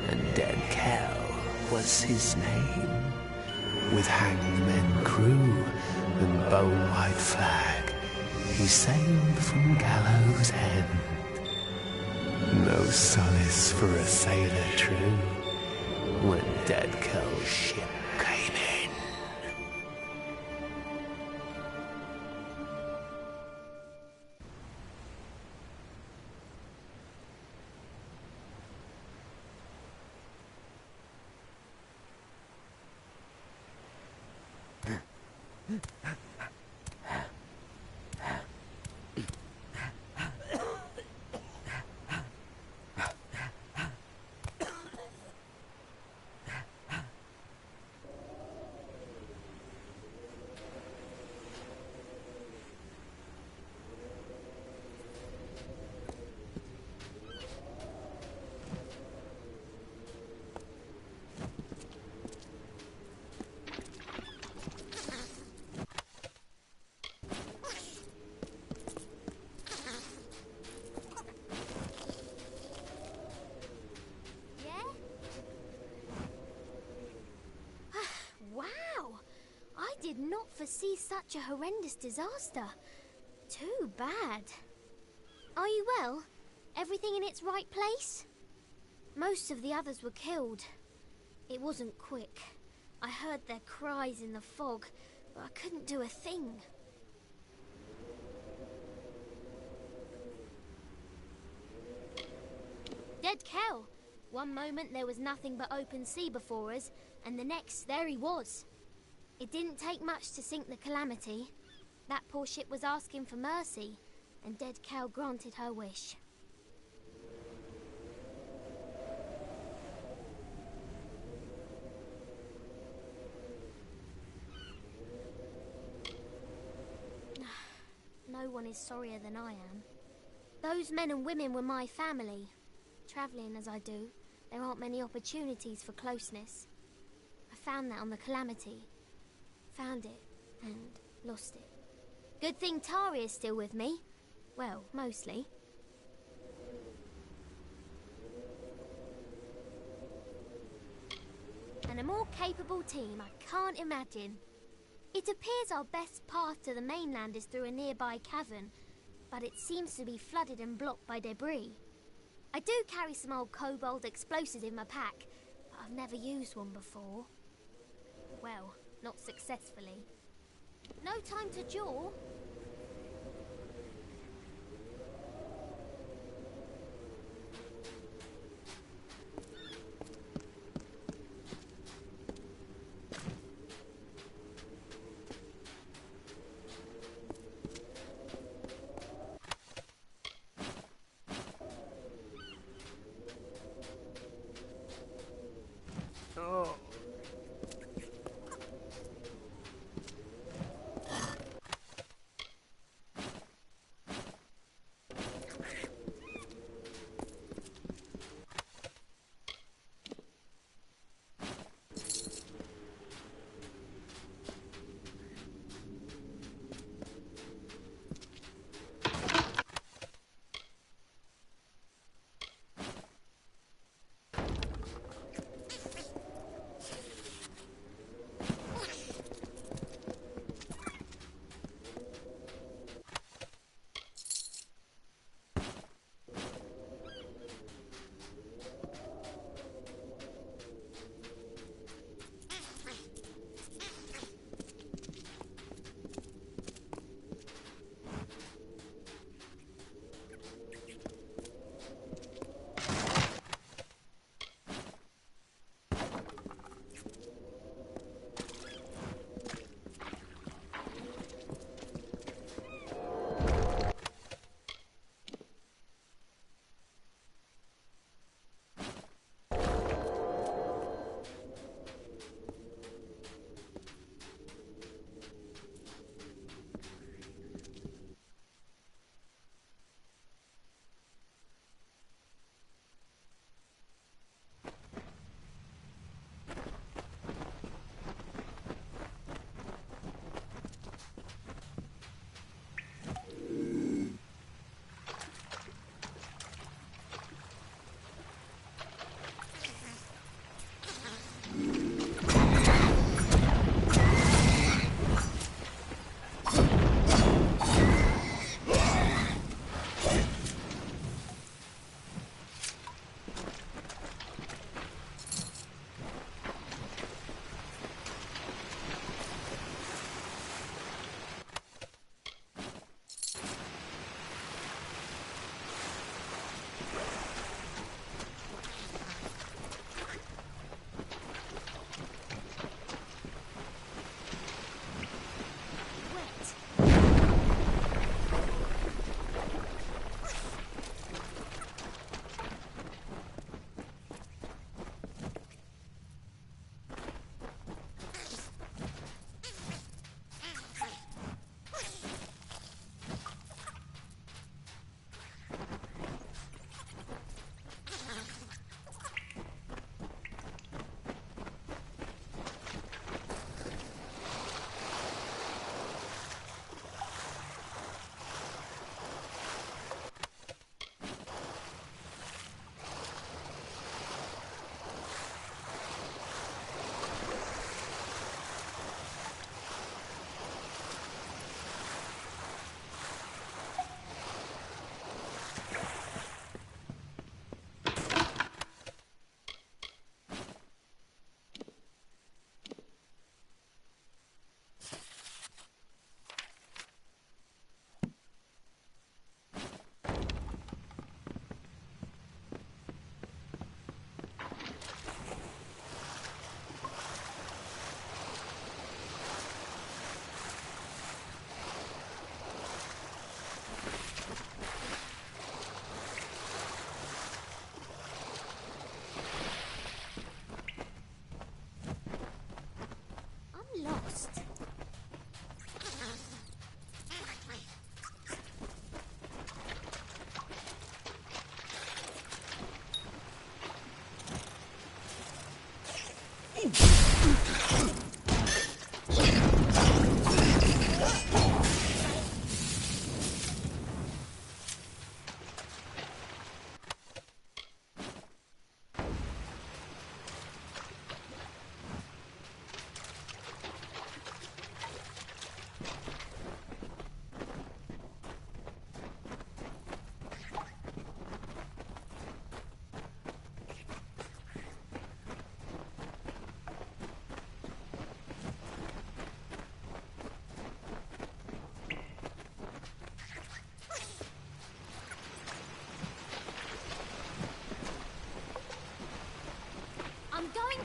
and Dead Kell was his name. With hangmen crew and bone-white flag, he sailed from Gallows End. No solace for a sailor true when Dead Kell's ship came in. Wow! I did not foresee such a horrendous disaster. Too bad. Are you well? Everything in its right place? Most of the others were killed. It wasn't quick. I heard their cries in the fog, but I couldn't do a thing. Dead Kell! One moment there was nothing but open sea before us, and the next there he was. It didn't take much to sink the Calamity. That poor ship was asking for mercy, and Dead Kell granted her wish. No one is sorrier than I am. Those men and women were my family. Travelling as I do, there aren't many opportunities for closeness. I found that on the Calamity. Found it, and lost it. Good thing Tari is still with me. Well, mostly. And a more capable team I can't imagine. It appears our best path to the mainland is through a nearby cavern, but it seems to be flooded and blocked by debris. I do carry some old kobold explosives in my pack, but I've never used one before. Well, not successfully. No time to jaw. Oh.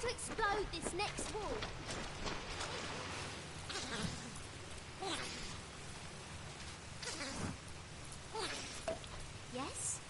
to explode this next wall. Yes?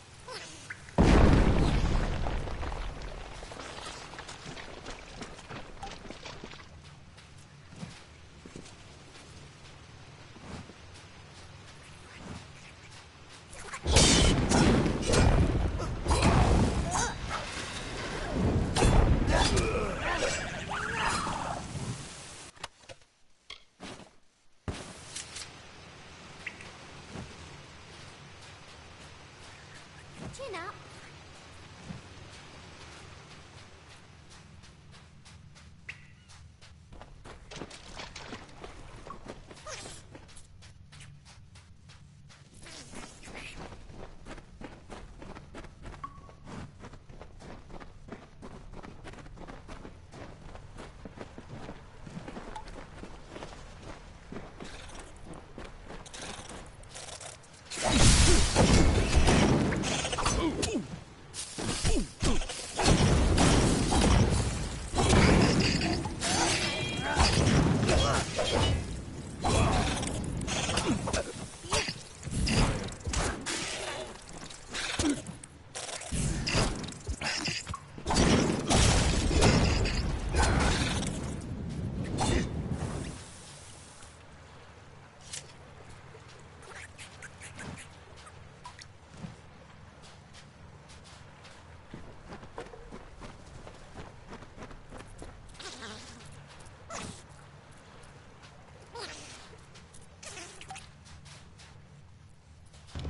Chin up.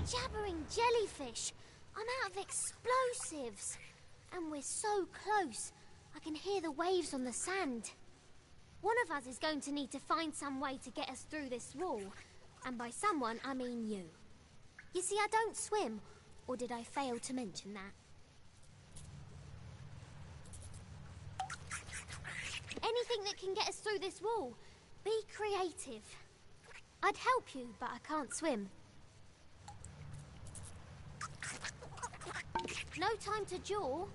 Jabbering jellyfish! I'm out of explosives! And we're so close, I can hear the waves on the sand. One of us is going to need to find some way to get us through this wall. And by someone, I mean you. You see, I don't swim, or did I fail to mention that? Anything that can get us through this wall. Be creative. I'd help you, but I can't swim. No time to jaw.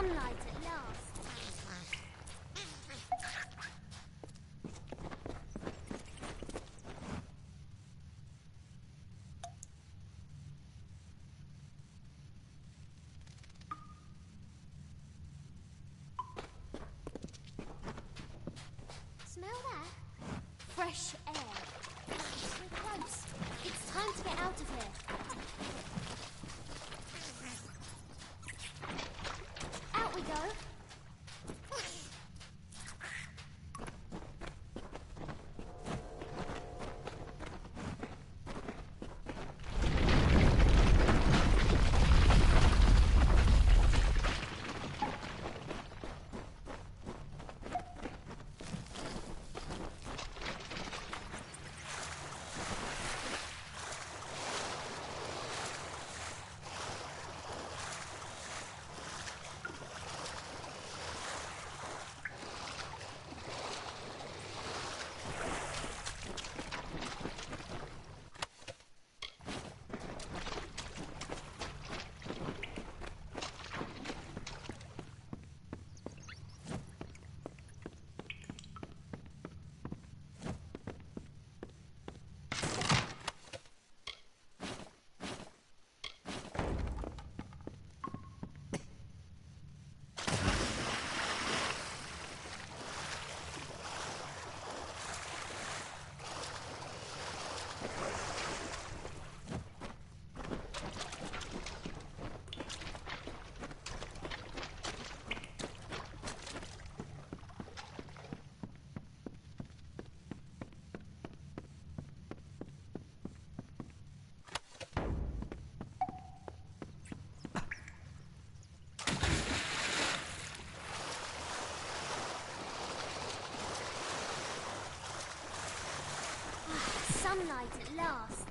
sunlight at last. Smell that? Fresh air. We're close. It's time to get out of here. Out we go. Sunlight at last.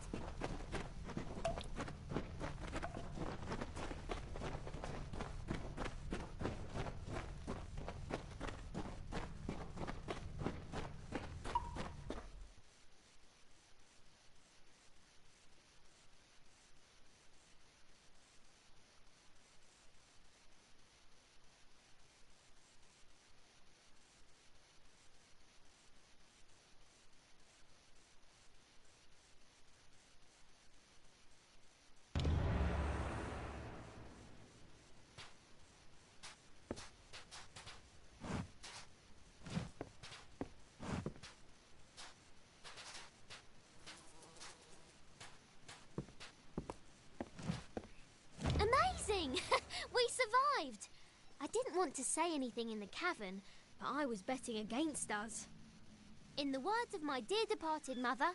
Amazing! We survived! I didn't want to say anything in the cavern, but I was betting against us. In the words of my dear departed mother,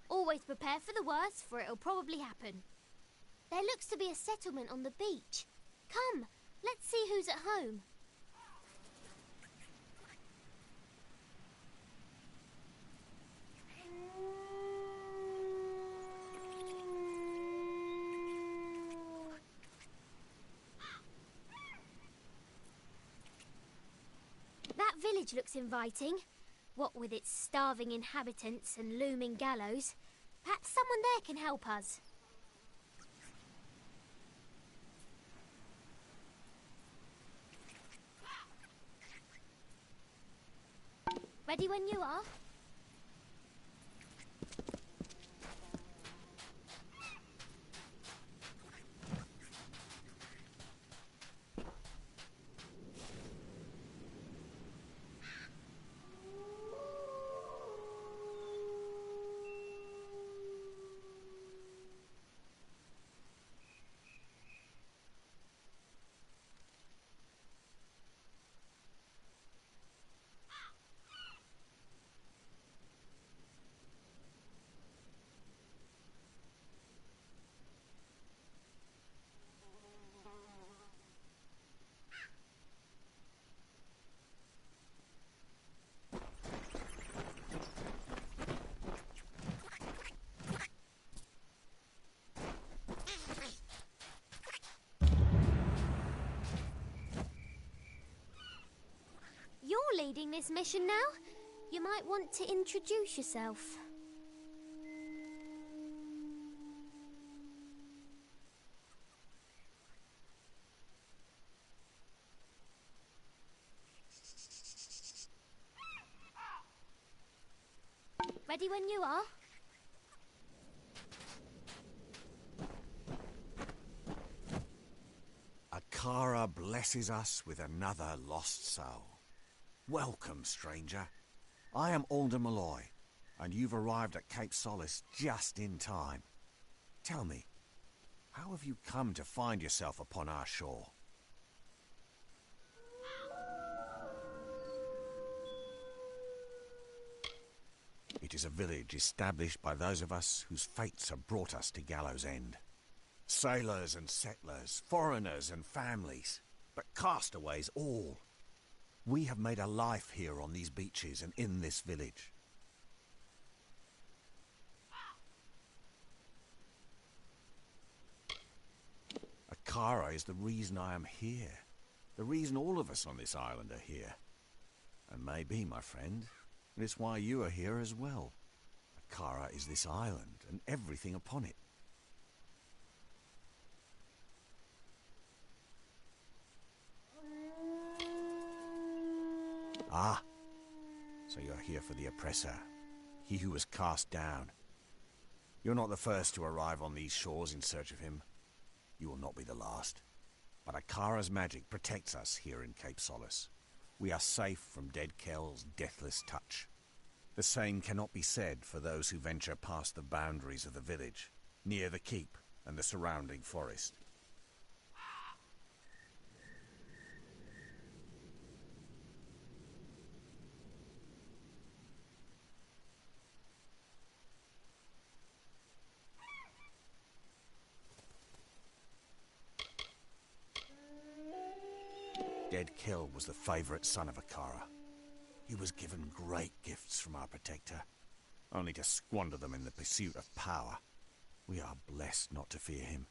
always prepare for the worst, for it'll probably happen. There looks to be a settlement on the beach. Come, let's see who's at home. That village looks inviting. What with its starving inhabitants and looming gallows. Perhaps someone there can help us. Ready when you are. You're leading this mission now. You might want to introduce yourself. Ready when you are. Akara blesses us with another lost soul. Welcome, stranger. I am Alder Malloy, and you've arrived at Cape Solace just in time. Tell me, how have you come to find yourself upon our shore? It is a village established by those of us whose fates have brought us to Gallows End. Sailors and settlers, foreigners and families, but castaways all. We have made a life here on these beaches and in this village. Akara is the reason I am here. The reason all of us on this island are here. And maybe, my friend, it's why you are here as well. Akara is this island and everything upon it. Ah, so you're here for the oppressor, he who was cast down. You're not the first to arrive on these shores in search of him. You will not be the last. But Akara's magic protects us here in Cape Solace. We are safe from Dead Kell's deathless touch. The same cannot be said for those who venture past the boundaries of the village, near the keep and the surrounding forest. Dead Kell was the favourite son of Akara. He was given great gifts from our protector, only to squander them in the pursuit of power. We are blessed not to fear him.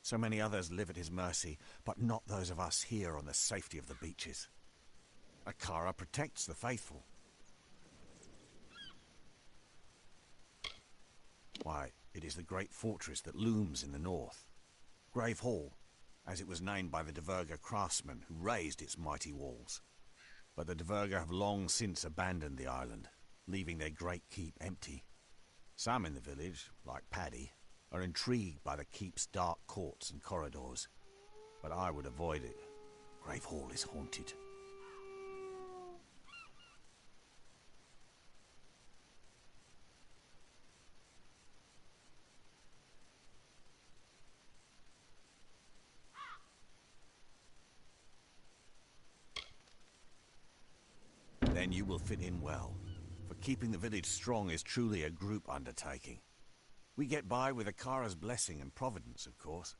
So many others live at his mercy, but not those of us here on the safety of the beaches. Akara protects the faithful. Why, it is the great fortress that looms in the north. Grave Hall, as it was named by the Diverga craftsmen who raised its mighty walls. But the Diverga have long since abandoned the island, leaving their great keep empty. Some in the village, like Paddy, are intrigued by the keep's dark courts and corridors. But I would avoid it. Grave Hall is haunted. Then you will fit in well, for keeping the village strong is truly a group undertaking. We get by with Akara's blessing and providence, of course.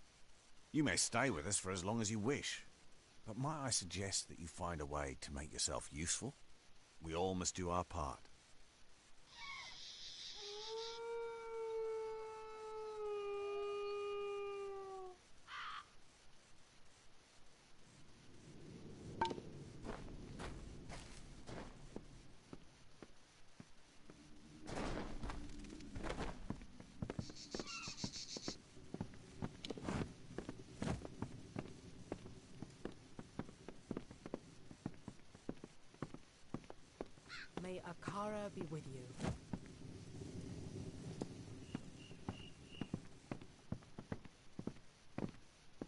You may stay with us for as long as you wish, but might I suggest that you find a way to make yourself useful? We all must do our part. May Akara be with you.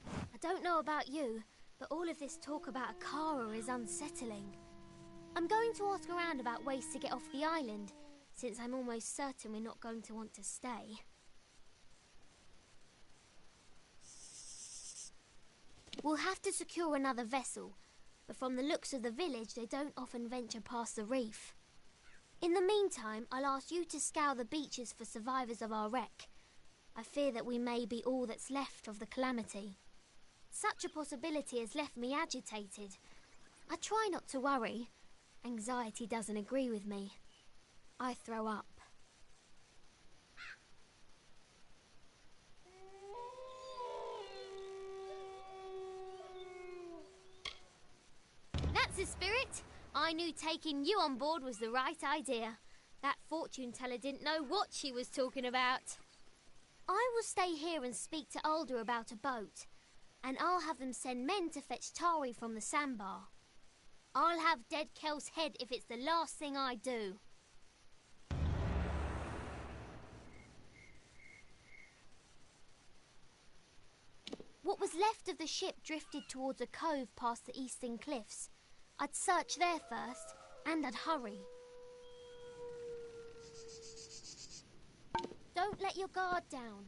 I don't know about you, but all of this talk about Akara is unsettling. I'm going to ask around about ways to get off the island, since I'm almost certain we're not going to want to stay. We'll have to secure another vessel, but from the looks of the village, they don't often venture past the reef. In the meantime, I'll ask you to scour the beaches for survivors of our wreck. I fear that we may be all that's left of the calamity. Such a possibility has left me agitated. I try not to worry. Anxiety doesn't agree with me. I throw up. That's the spirit! I knew taking you on board was the right idea. That fortune teller didn't know what she was talking about. I will stay here and speak to Alder about a boat, and I'll have them send men to fetch Tari from the sandbar. I'll have Dead Kell's head if it's the last thing I do. What was left of the ship drifted towards a cove past the eastern cliffs. I'd search there first, and I'd hurry. Don't let your guard down.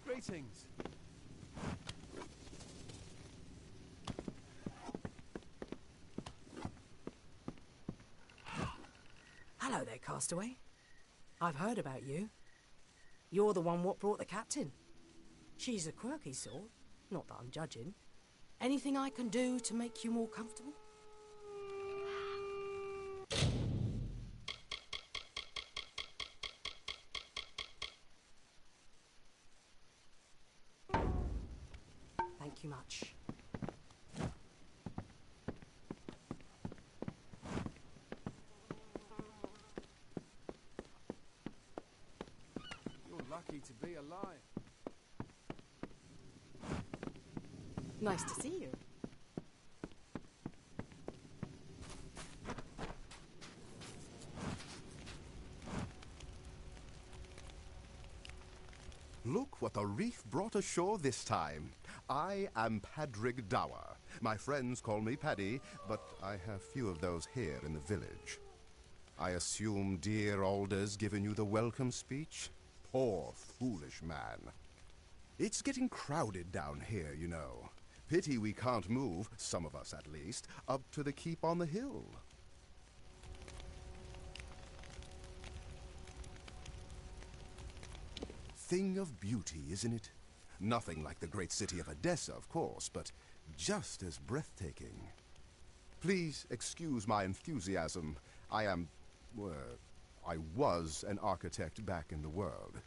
Greetings. Hello there, Castaway. I've heard about you. You're the one what brought the captain. She's a quirky sort, not that I'm judging. Anything I can do to make you more comfortable? Thank you much. You're lucky to be alive. Nice to see you. Look what the reef brought ashore this time. I am Padrig Dower. My friends call me Paddy, but I have few of those here in the village. I assume dear Alder's given you the welcome speech? Poor, foolish man. It's getting crowded down here, you know. Pity we can't move, some of us at least, up to the keep on the hill. Thing of beauty, isn't it? Nothing like the great city of Odessa, of course, but just as breathtaking. Please excuse my enthusiasm. I was an architect back in the world.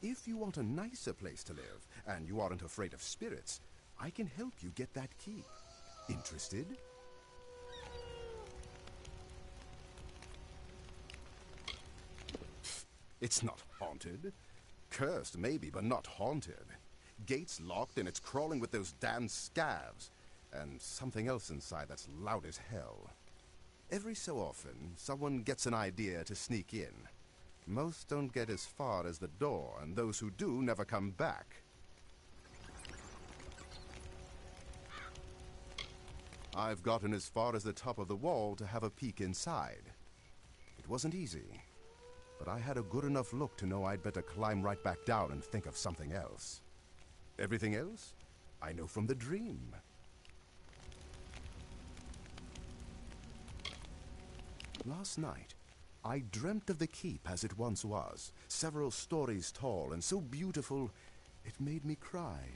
If you want a nicer place to live, and you aren't afraid of spirits, I can help you get that key. Interested? It's not haunted. Cursed, maybe, but not haunted. Gates locked and it's crawling with those damn scavs. And something else inside that's loud as hell. Every so often, someone gets an idea to sneak in. Most don't get as far as the door, and those who do never come back. I've gotten as far as the top of the wall to have a peek inside. It wasn't easy, but I had a good enough look to know I'd better climb right back down and think of something else. Everything else, I know from the dream. Last night, I dreamt of the keep as it once was, several stories tall and so beautiful, it made me cry.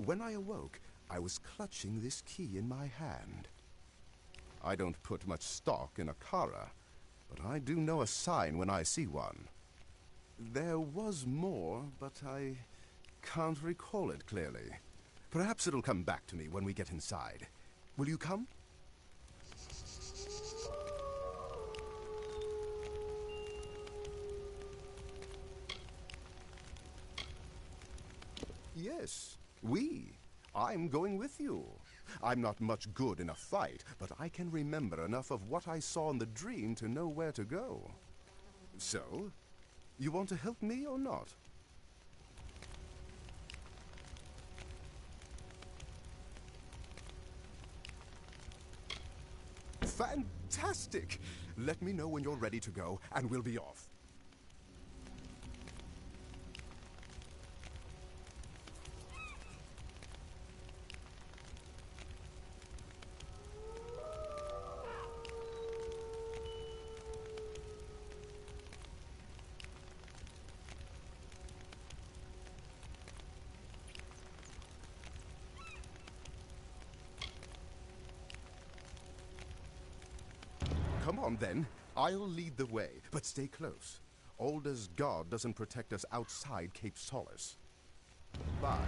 When I awoke, I was clutching this key in my hand. I don't put much stock in a Kara, but I do know a sign when I see one. There was more, but I can't recall it clearly. Perhaps it'll come back to me when we get inside. Will you come? Yes, we. I'm going with you. I'm not much good in a fight, but I can remember enough of what I saw in the dream to know where to go. So, you want to help me or not? Fantastic! Let me know when you're ready to go, and we'll be off. Come on, then. I'll lead the way, but stay close. Alder's guard doesn't protect us outside Cape Solace. Bye.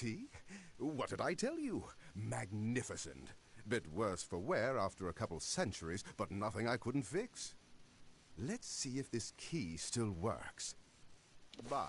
See? What did I tell you? Magnificent. Bit worse for wear after a couple centuries, but nothing I couldn't fix. Let's see if this key still works. Bye.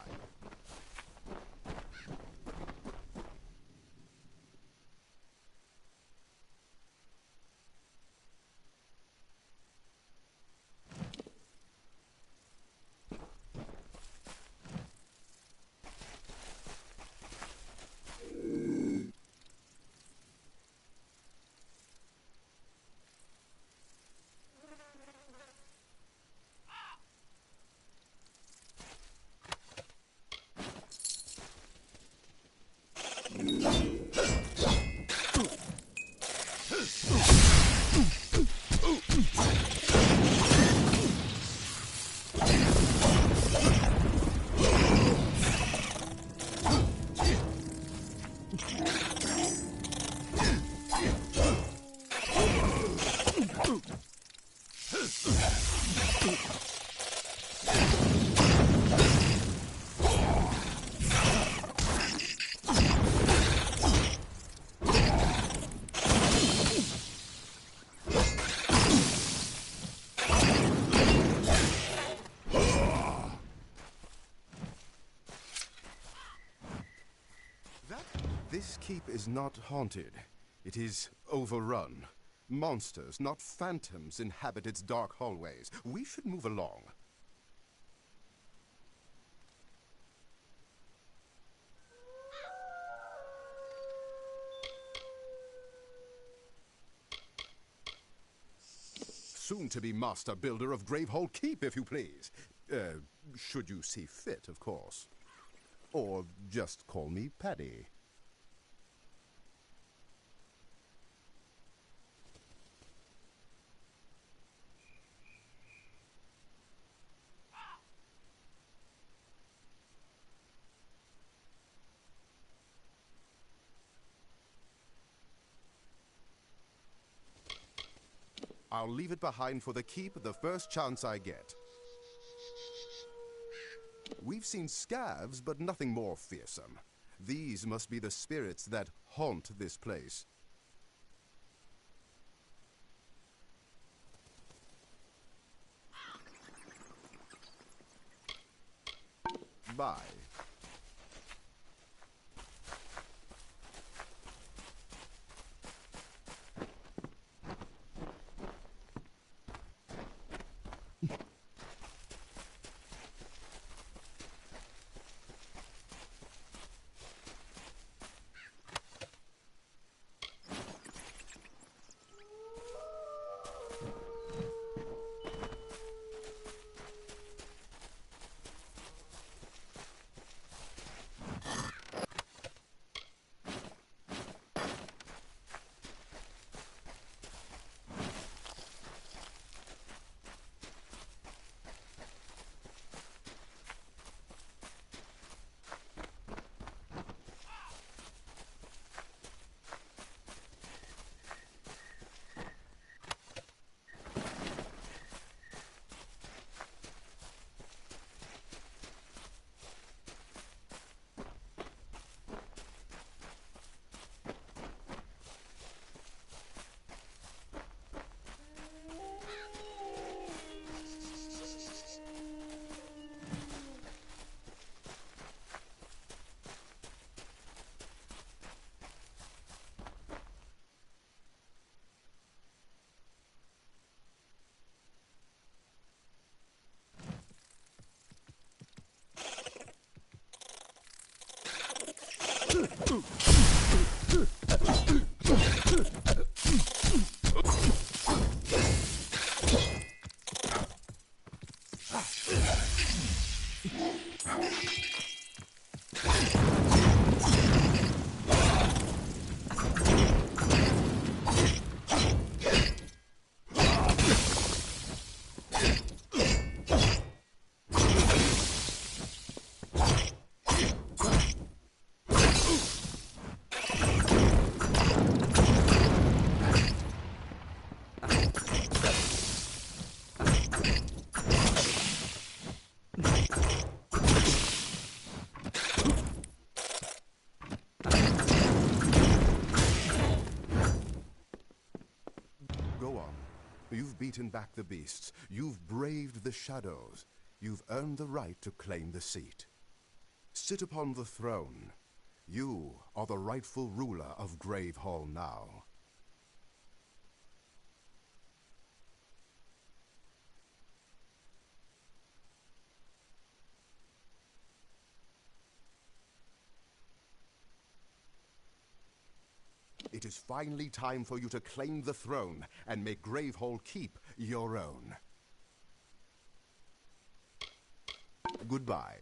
This keep is not haunted. It is overrun. Monsters, not phantoms, inhabit its dark hallways. We should move along. Soon to be master builder of Gravehall Keep, if you please. Should you see fit, of course. Or just call me Paddy. I'll leave it behind for the keep the first chance I get. We've seen scavs, but nothing more fearsome. These must be the spirits that haunt this place. Bye. You've beaten back the beasts. You've braved the shadows. You've earned the right to claim the seat. Sit upon the throne. You are the rightful ruler of Gravehall now. It is finally time for you to claim the throne and make Gravehall Keep your own. Goodbye.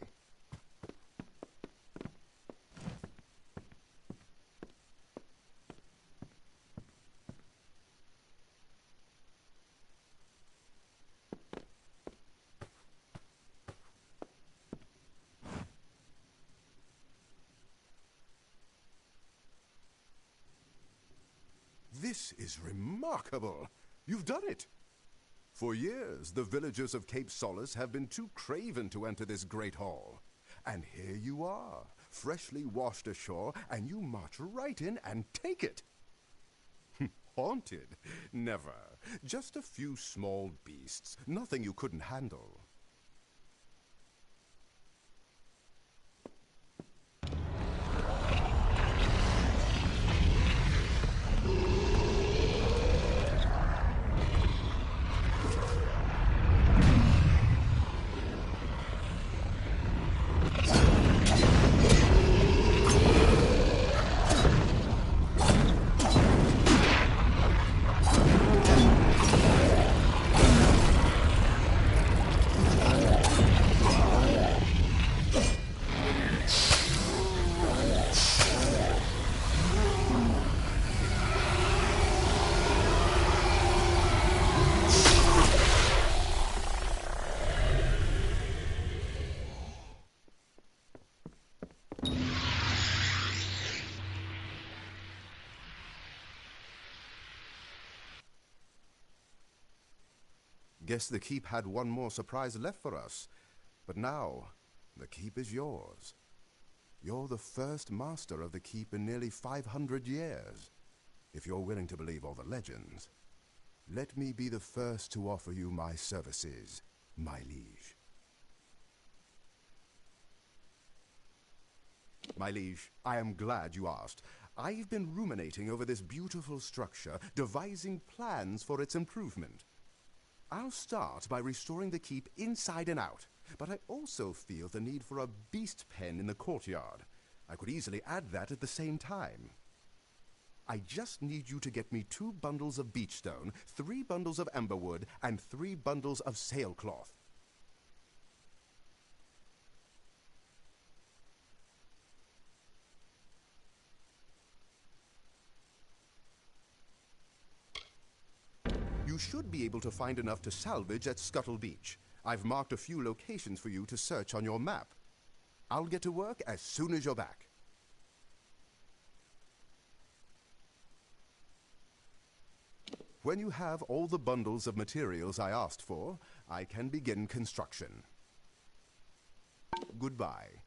This is remarkable. You've done it. For years, the villagers of Cape Solace have been too craven to enter this great hall. And here you are, freshly washed ashore, and you march right in and take it. Haunted? Never. Just a few small beasts, nothing you couldn't handle. Guess the keep had one more surprise left for us. But now, the keep is yours. You're the first master of the keep in nearly 500 years, if you're willing to believe all the legends. Let me be the first to offer you my services, my liege. My liege, I am glad you asked. I've been ruminating over this beautiful structure, devising plans for its improvement. I'll start by restoring the keep inside and out, but I also feel the need for a beast pen in the courtyard. I could easily add that at the same time. I just need you to get me 2 bundles of beachstone, 3 bundles of emberwood, and 3 bundles of sailcloth. You should be able to find enough to salvage at Scuttle Beach. I've marked a few locations for you to search on your map. I'll get to work as soon as you're back. When you have all the bundles of materials I asked for, I can begin construction. Goodbye.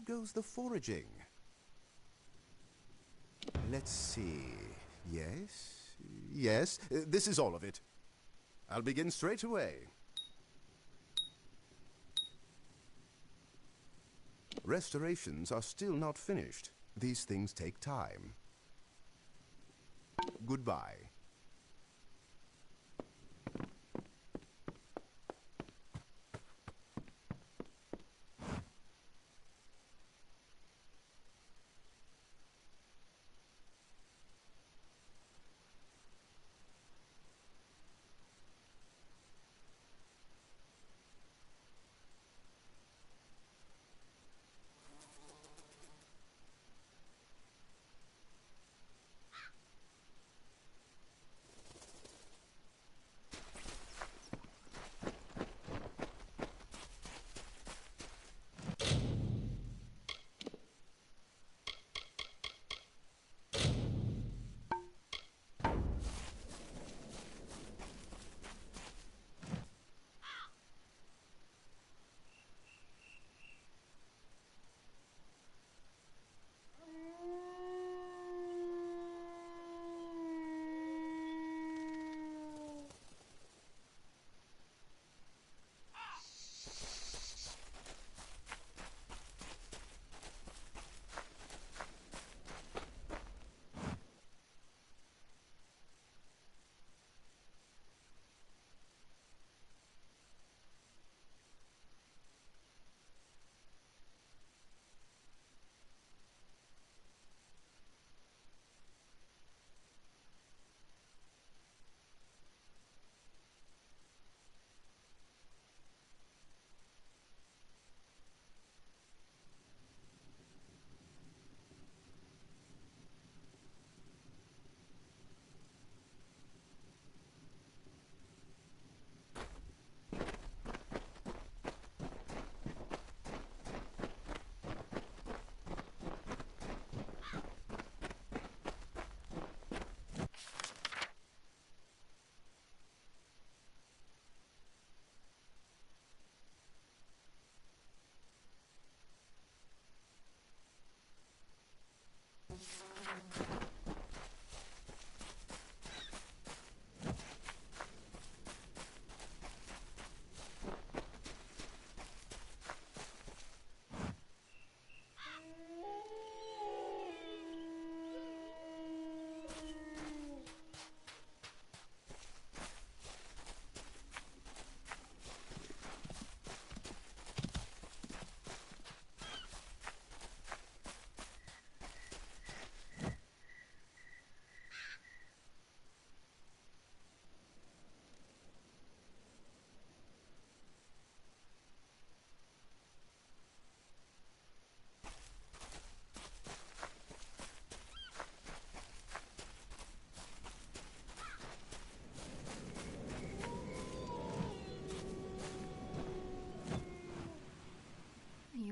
goes the foraging? Let's see. Yes, this is all of it. I'll begin straight away. Restorations are still not finished. These things take time. Goodbye.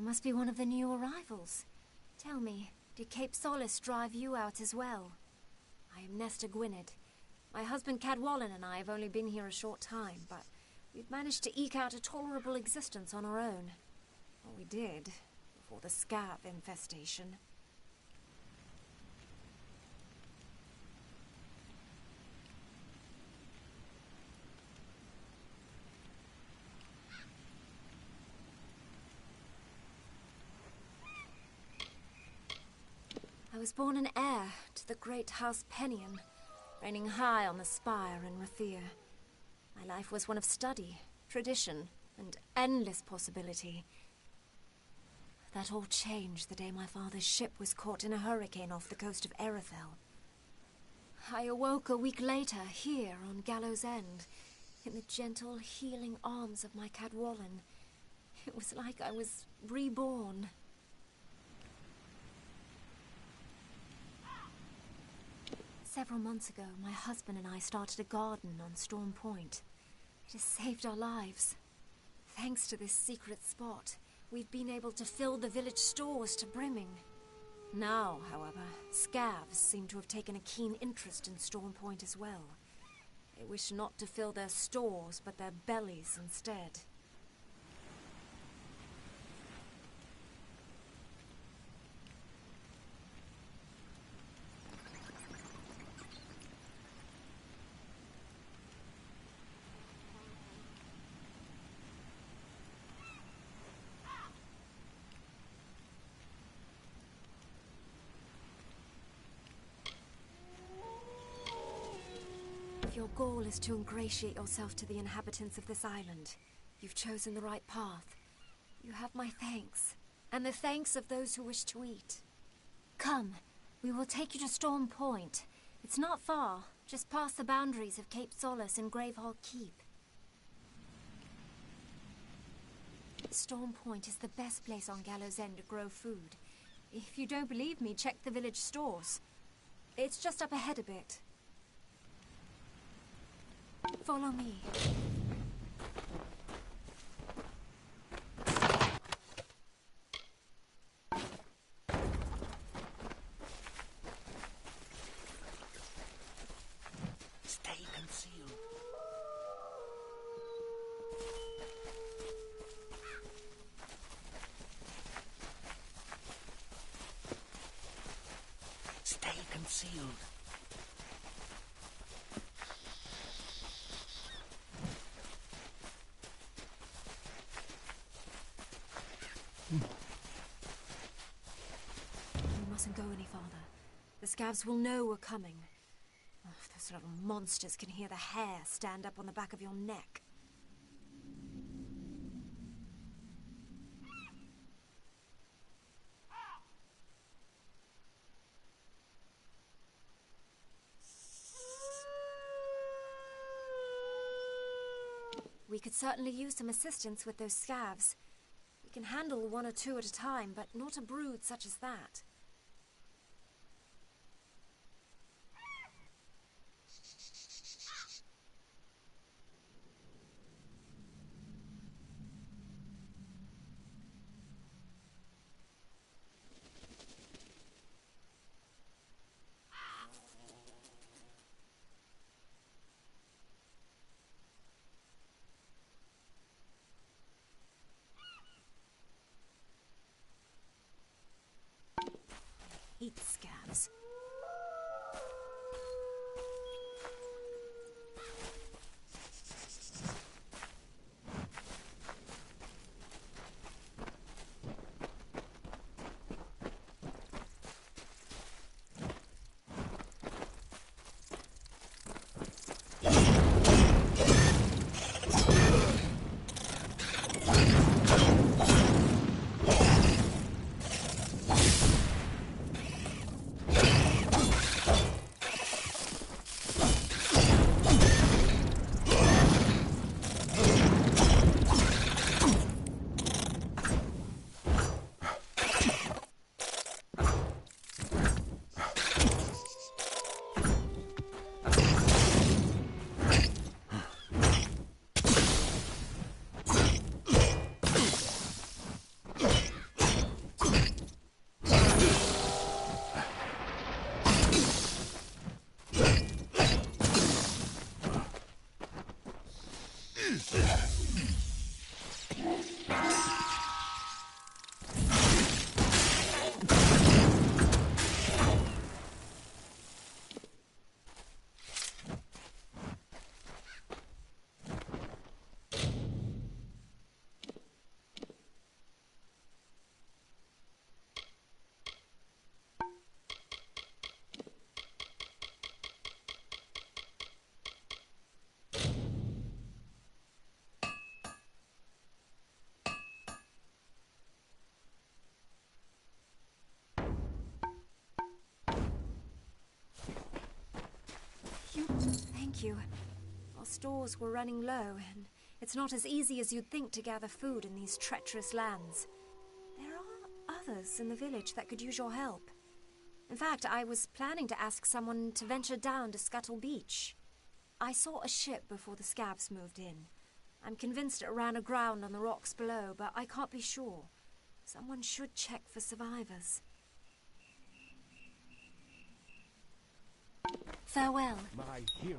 Must be one of the new arrivals. Tell me, did Cape Solace drive you out as well? I am Nesta Gwynedd. My husband Cadwallon and I have only been here a short time, but we've managed to eke out a tolerable existence on our own. Well, we did, before the scab infestation. I was born an heir to the great House Penion, reigning high on the spire in Rathir. My life was one of study, tradition, and endless possibility. That all changed the day my father's ship was caught in a hurricane off the coast of Erethel. I awoke a week later, here on Gallows End, in the gentle, healing arms of my Cadwallon. It was like I was reborn. Several months ago, my husband and I started a garden on Storm Point. It has saved our lives. Thanks to this secret spot, we've been able to fill the village stores to brimming. Now, however, scavs seem to have taken a keen interest in Storm Point as well. They wish not to fill their stores, but their bellies instead. If your goal is to ingratiate yourself to the inhabitants of this island, you've chosen the right path. You have my thanks, and the thanks of those who wish to eat. Come, we will take you to Storm Point. It's not far, just past the boundaries of Cape Solace and Gravehall Keep. Storm Point is the best place on Gallows End to grow food. If you don't believe me, check the village stores. It's just up ahead a bit. Follow me. Stay concealed. Stay concealed. We mustn't go any farther. The scavs will know we're coming. Oh, those little monsters can hear the hair stand up on the back of your neck. We could certainly use some assistance with those scavs. We can handle one or two at a time, but not a brood such as that. Hate scavs. Thank you. Our stores were running low, and it's not as easy as you'd think to gather food in these treacherous lands. There are others in the village that could use your help. In fact, I was planning to ask someone to venture down to Scuttle Beach. I saw a ship before the scavs moved in. I'm convinced it ran aground on the rocks below, but I can't be sure. Someone should check for survivors. Farewell. My hero.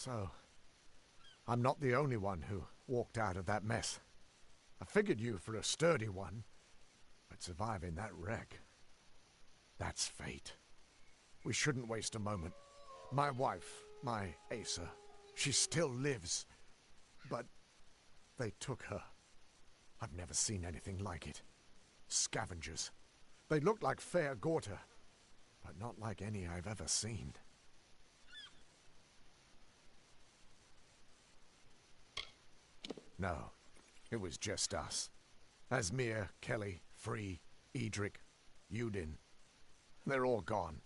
So, I'm not the only one who walked out of that mess. I figured you for a sturdy one, but surviving that wreck, that's fate. We shouldn't waste a moment. My wife, my Asa, she still lives, but they took her. I've never seen anything like it. Scavengers. They look like fair Gorta, but not like any I've ever seen. No, it was just us. Asmir, Kelly, Free, Edric, Udin. They're all gone.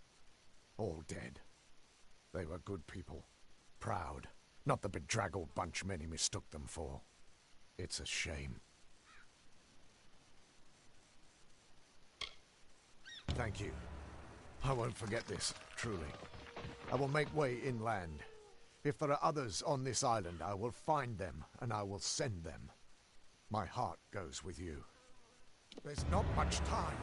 All dead. They were good people. Proud. Not the bedraggled bunch many mistook them for. It's a shame. Thank you. I won't forget this, truly. I will make way inland. If there are others on this island, I will find them, and I will send them. My heart goes with you. There's not much time.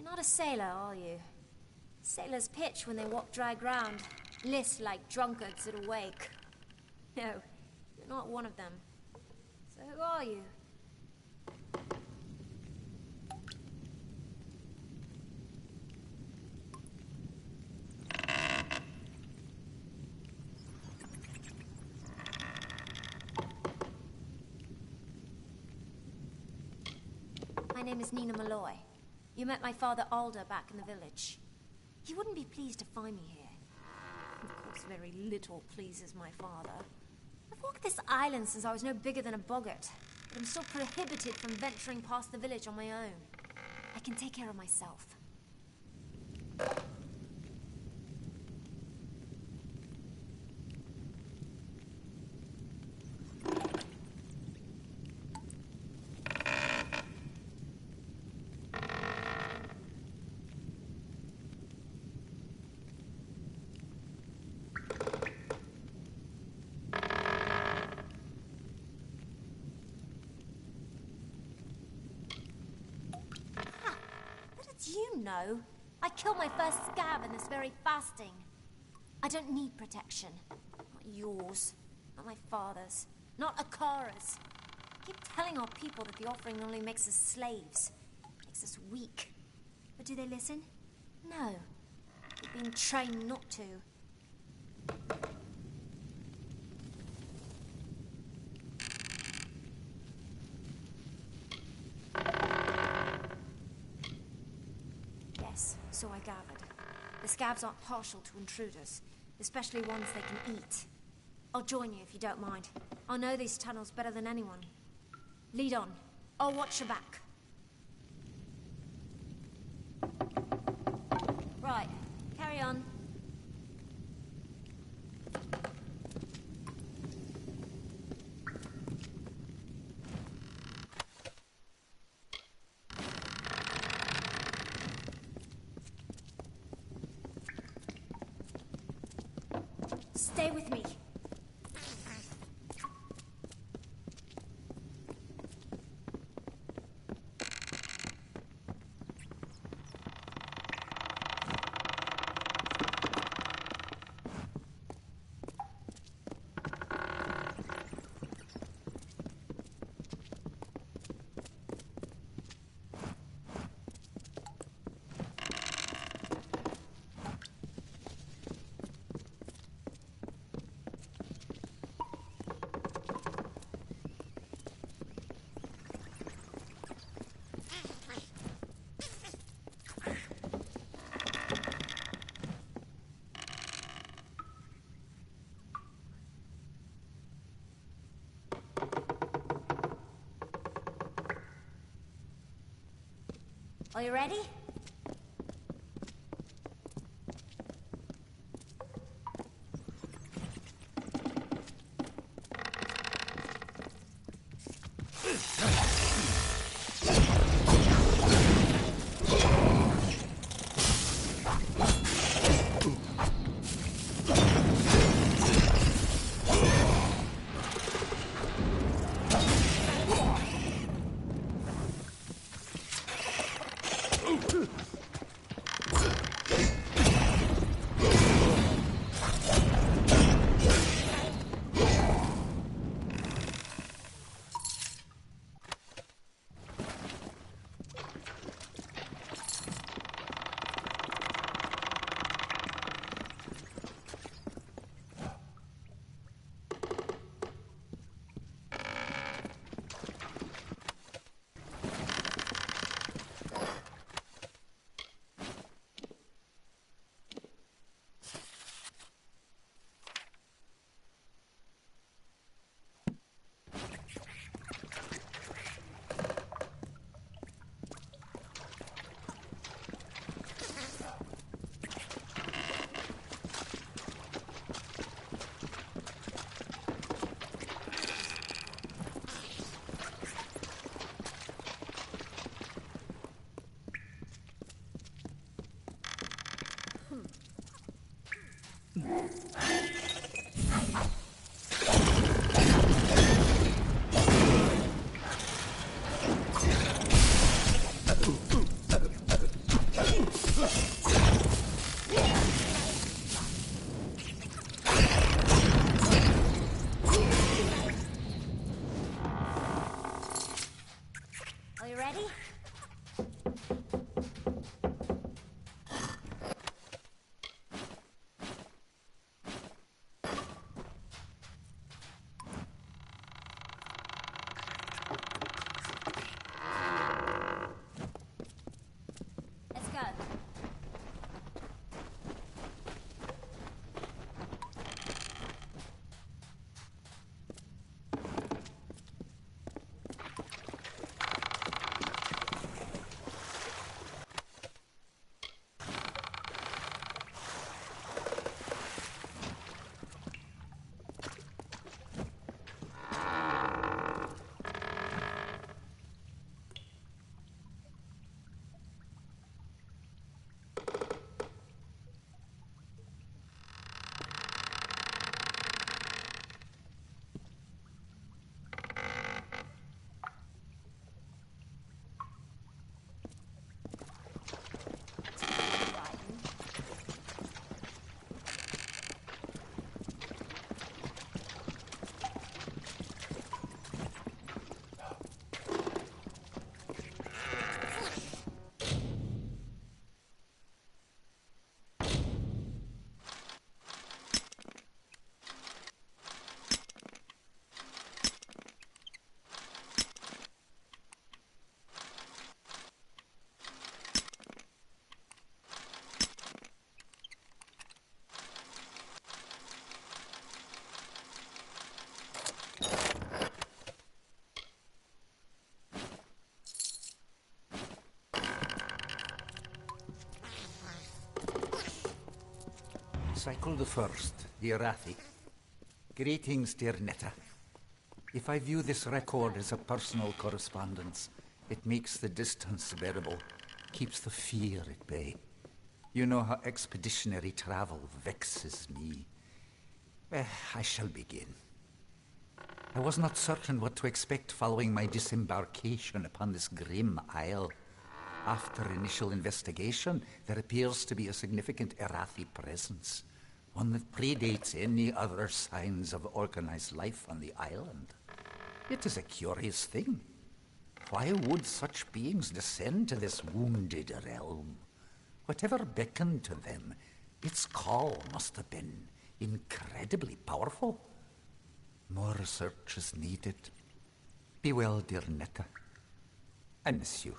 not a sailor, are you? Sailors pitch when they walk dry ground, list like drunkards at a wake. No, you're not one of them. So who are you? My name is Nina Malloy. You met my father Alder back in the village. He wouldn't be pleased to find me here. Of course, very little pleases my father. I've walked this island since I was no bigger than a boggart, but I'm still prohibited from venturing past the village on my own. I can take care of myself. You know, I killed my first scab in this very fasting. I don't need protection. Not yours. Not my father's. Not Akara's. I keep telling our people that the offering only makes us slaves. Makes us weak. But do they listen? No. They've been trained not to. So I gathered. The scabs aren't partial to intruders, especially ones they can eat. I'll join you if you don't mind. I know these tunnels better than anyone. Lead on. I'll watch your back. Right. Carry on. Stay with me. Are you ready? ready? Let's go. Cycle the first, the Arathi. Greetings, dear Netta. If I view this record as a personal correspondence, it makes the distance bearable, keeps the fear at bay. You know how expeditionary travel vexes me. I shall begin. I was not certain what to expect following my disembarkation upon this grim isle. After initial investigation, there appears to be a significant Arathi presence, one that predates any other signs of organized life on the island. It is a curious thing. Why would such beings descend to this wounded realm? Whatever beckoned to them, its call must have been incredibly powerful. More research is needed. Be well, dear Netta. I miss you.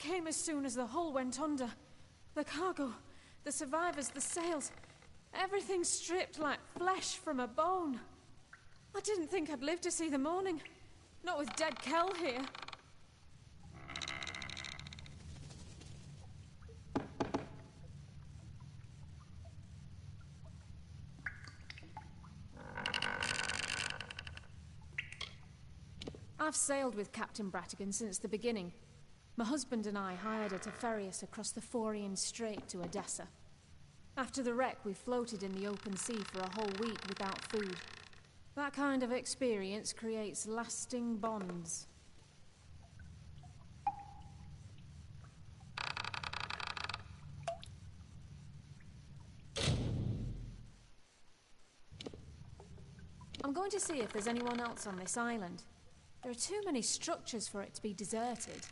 came as soon as the hull went under. The cargo, the survivors, the sails, everything stripped like flesh from a bone. I didn't think I'd live to see the morning. Not with dead Kel here. I've sailed with Captain Bratigan since the beginning. My husband and I hired her to ferry us across the Forian Strait to Odessa. After the wreck, we floated in the open sea for a whole week without food. That kind of experience creates lasting bonds. I'm going to see if there's anyone else on this island. There are too many structures for it to be deserted.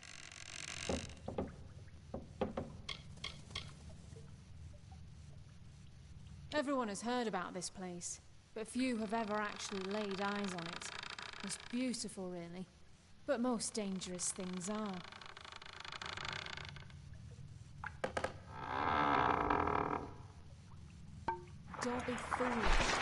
Everyone has heard about this place, but few have ever actually laid eyes on it. It's beautiful, really, but most dangerous things are. Don't be foolish.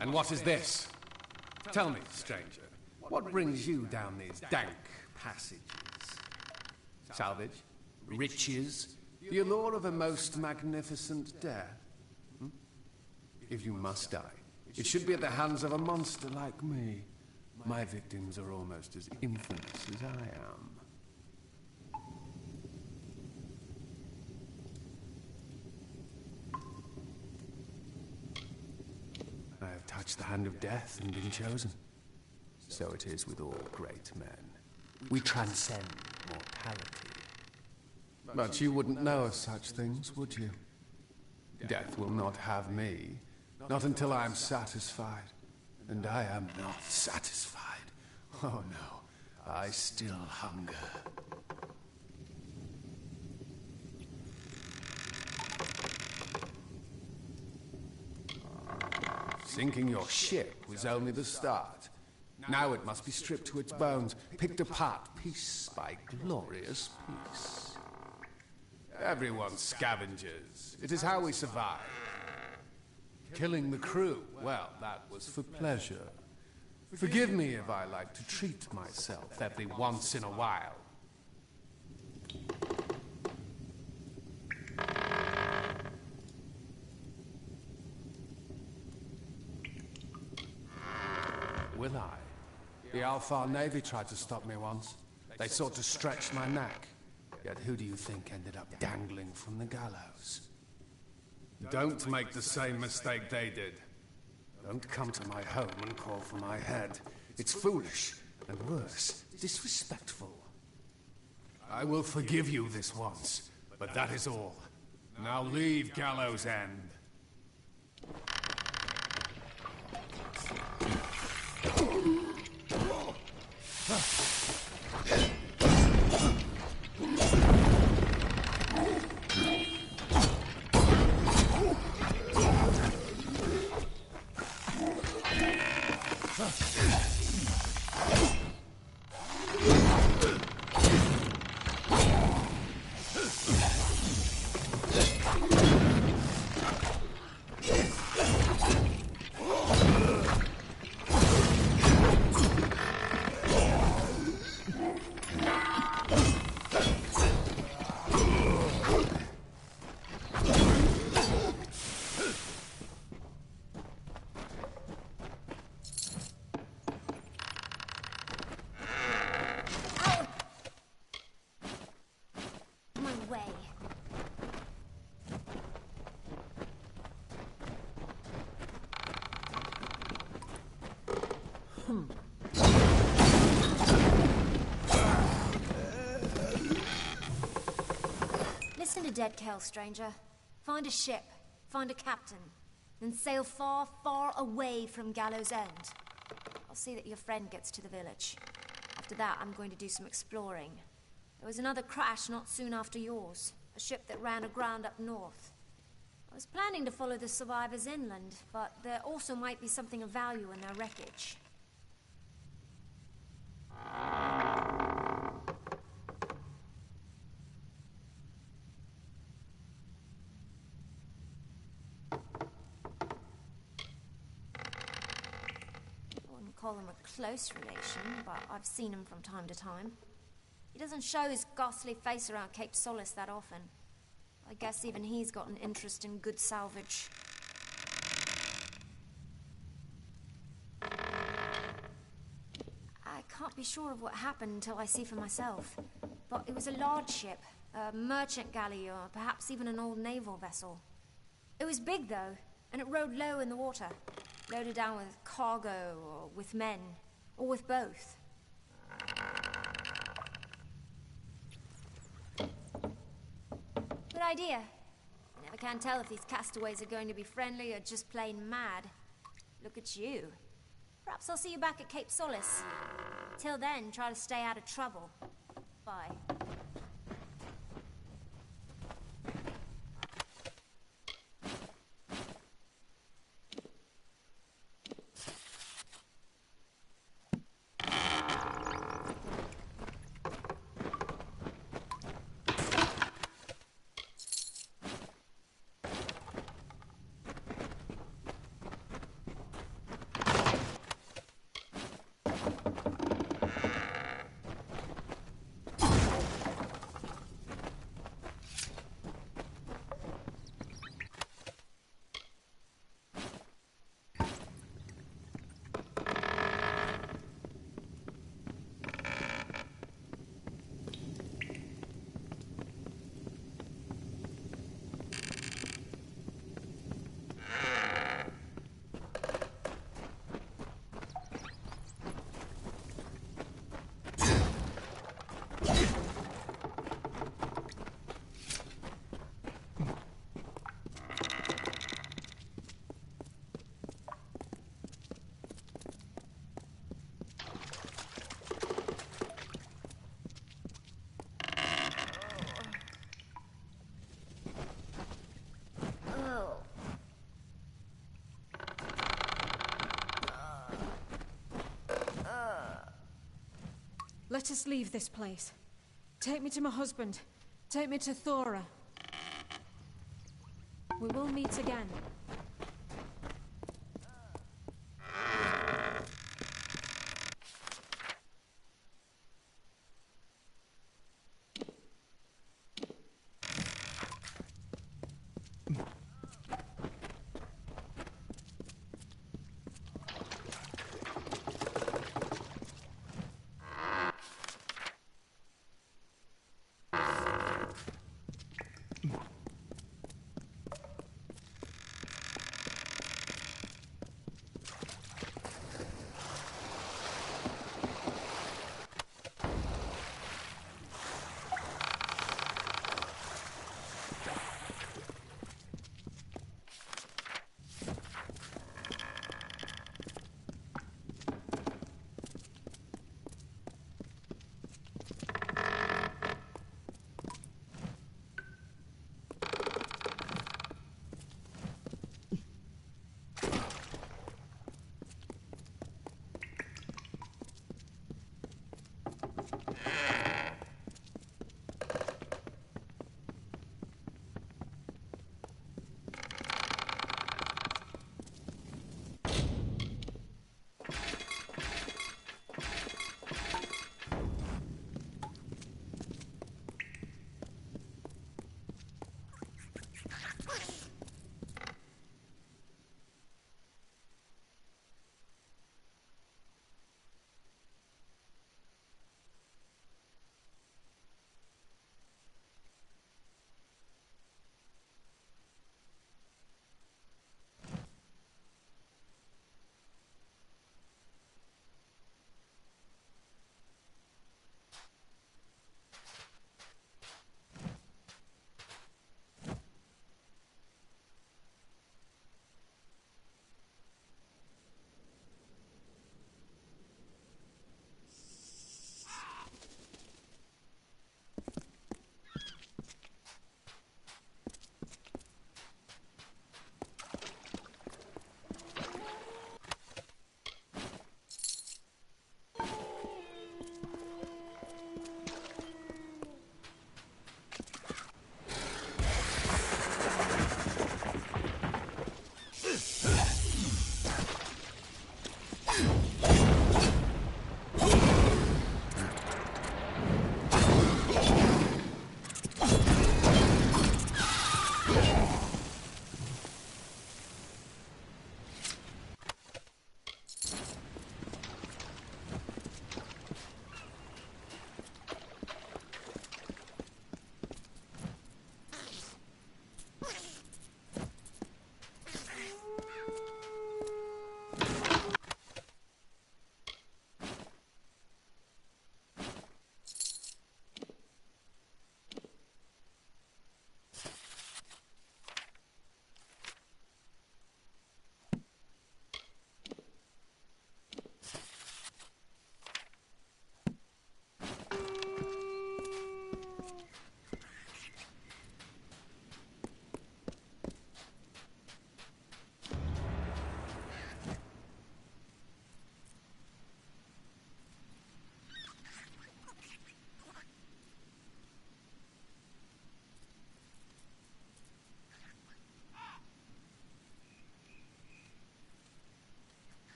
And what is this? Tell me, stranger, what brings you down these dank passages? Salvage? Riches? The allure of a most magnificent death? If you must die, it should be at the hands of a monster like me. My victims are almost as infamous as I am. I have touched the hand of death and been chosen. So it is with all great men. We transcend mortality. But you wouldn't know of such things, would you? Death will not have me, not until I am satisfied. And I am not satisfied. Oh no, I still hunger. Sinking your ship was only the start. Now it must be stripped to its bones, picked apart piece by glorious piece. Everyone's scavengers. It is how we survive. Killing the crew, well, that was for pleasure. Forgive me if I like to treat myself every once in a while. Will I? The Alpha Navy tried to stop me once. They sought to stretch my neck. Yet who do you think ended up dangling from the gallows? Don't make the same mistake they did. Don't come to my home and call for my head. It's foolish, and worse, disrespectful. I will forgive you this once, but that is all. Now leave Gallows End. away. Listen to Dead Kel, stranger. Find a ship, find a captain, then sail far, far away from Gallows End. I'll see that your friend gets to the village. After that, I'm going to do some exploring. There was another crash not soon after yours, a ship that ran aground up north. I was planning to follow the survivors inland, but there also might be something of value in their wreckage. Call him a close relation, but I've seen him from time to time. He doesn't show his ghastly face around Cape Solace that often. I guess even he's got an interest in good salvage. I can't be sure of what happened until I see for myself, but it was a large ship, a merchant galley, or perhaps even an old naval vessel. It was big, though, and it rode low in the water. Loaded down with cargo, or with men, or with both. Good idea. You never can tell if these castaways are going to be friendly or just plain mad. Look at you. Perhaps I'll see you back at Cape Solace. Till then, try to stay out of trouble. Bye. Let us leave this place. Take me to my husband. Take me to Thora. We will meet again.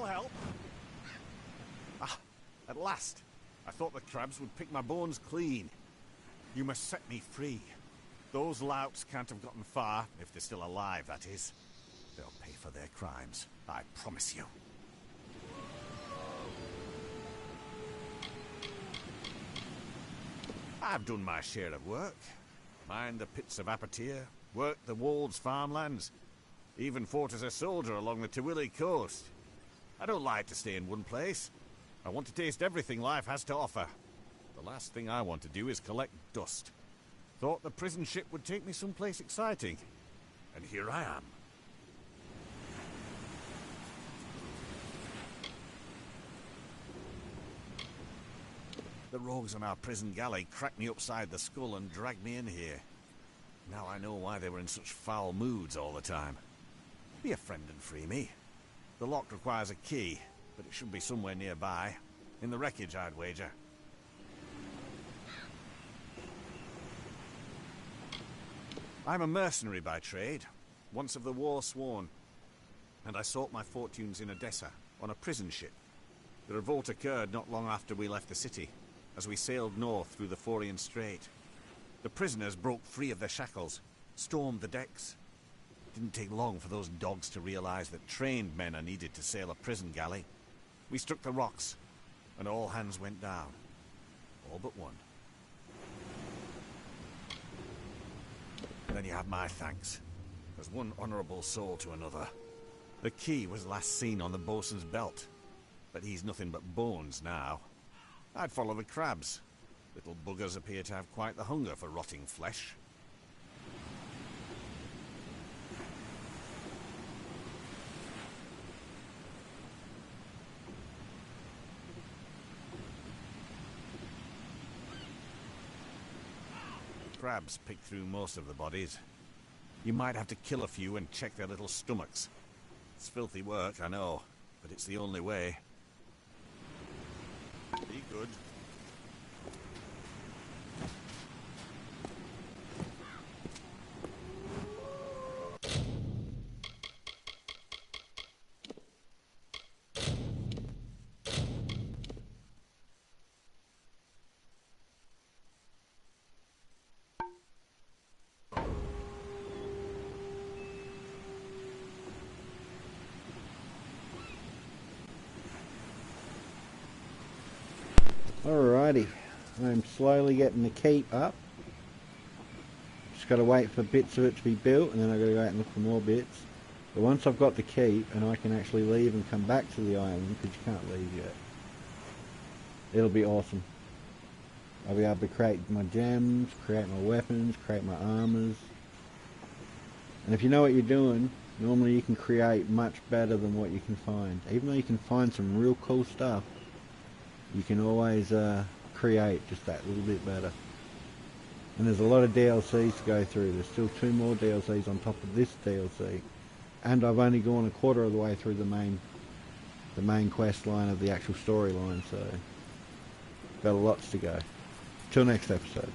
Help. Ah, at last. I thought the crabs would pick my bones clean. You must set me free. Those louts can't have gotten far, if they're still alive, that is. They'll pay for their crimes, I promise you. I've done my share of work. Mined the pits of Apatir, worked the wolves' farmlands, even fought as a soldier along the Tawili coast. I don't like to stay in one place. I want to taste everything life has to offer. The last thing I want to do is collect dust. Thought the prison ship would take me someplace exciting. And here I am. The rogues on our prison galley cracked me upside the skull and dragged me in here. Now I know why they were in such foul moods all the time. Be a friend and free me. The lock requires a key, but it should be somewhere nearby. In the wreckage, I'd wager. I'm a mercenary by trade, once of the war sworn, and I sought my fortunes in Odessa, on a prison ship. The revolt occurred not long after we left the city, as we sailed north through the Phorian Strait. The prisoners broke free of their shackles, stormed the decks. Didn't take long for those dogs to realize that trained men are needed to sail a prison galley. We struck the rocks, and all hands went down. All but one. Then you have my thanks. There's one honorable soul to another. The key was last seen on the bosun's belt, but he's nothing but bones now. I'd follow the crabs. Little buggers appear to have quite the hunger for rotting flesh. Crabs pick through most of the bodies. You might have to kill a few and check their little stomachs. It's filthy work, I know, but it's the only way. Be good. Alrighty, I'm slowly getting the keep up. Just got to wait for bits of it to be built, and then I've got to go out and look for more bits. But once I've got the keep and I can actually leave and come back to the island, because you can't leave yet, it'll be awesome. I'll be able to create my gems, create my weapons, create my armors. And if you know what you're doing, normally you can create much better than what you can find. Even though you can find some real cool stuff, you can always create just that little bit better. And there's a lot of DLCs to go through. There's still 2 more DLCs on top of this DLC. and I've only gone a quarter of the way through the main quest line of the actual storyline, so got lots to go. Till next episode.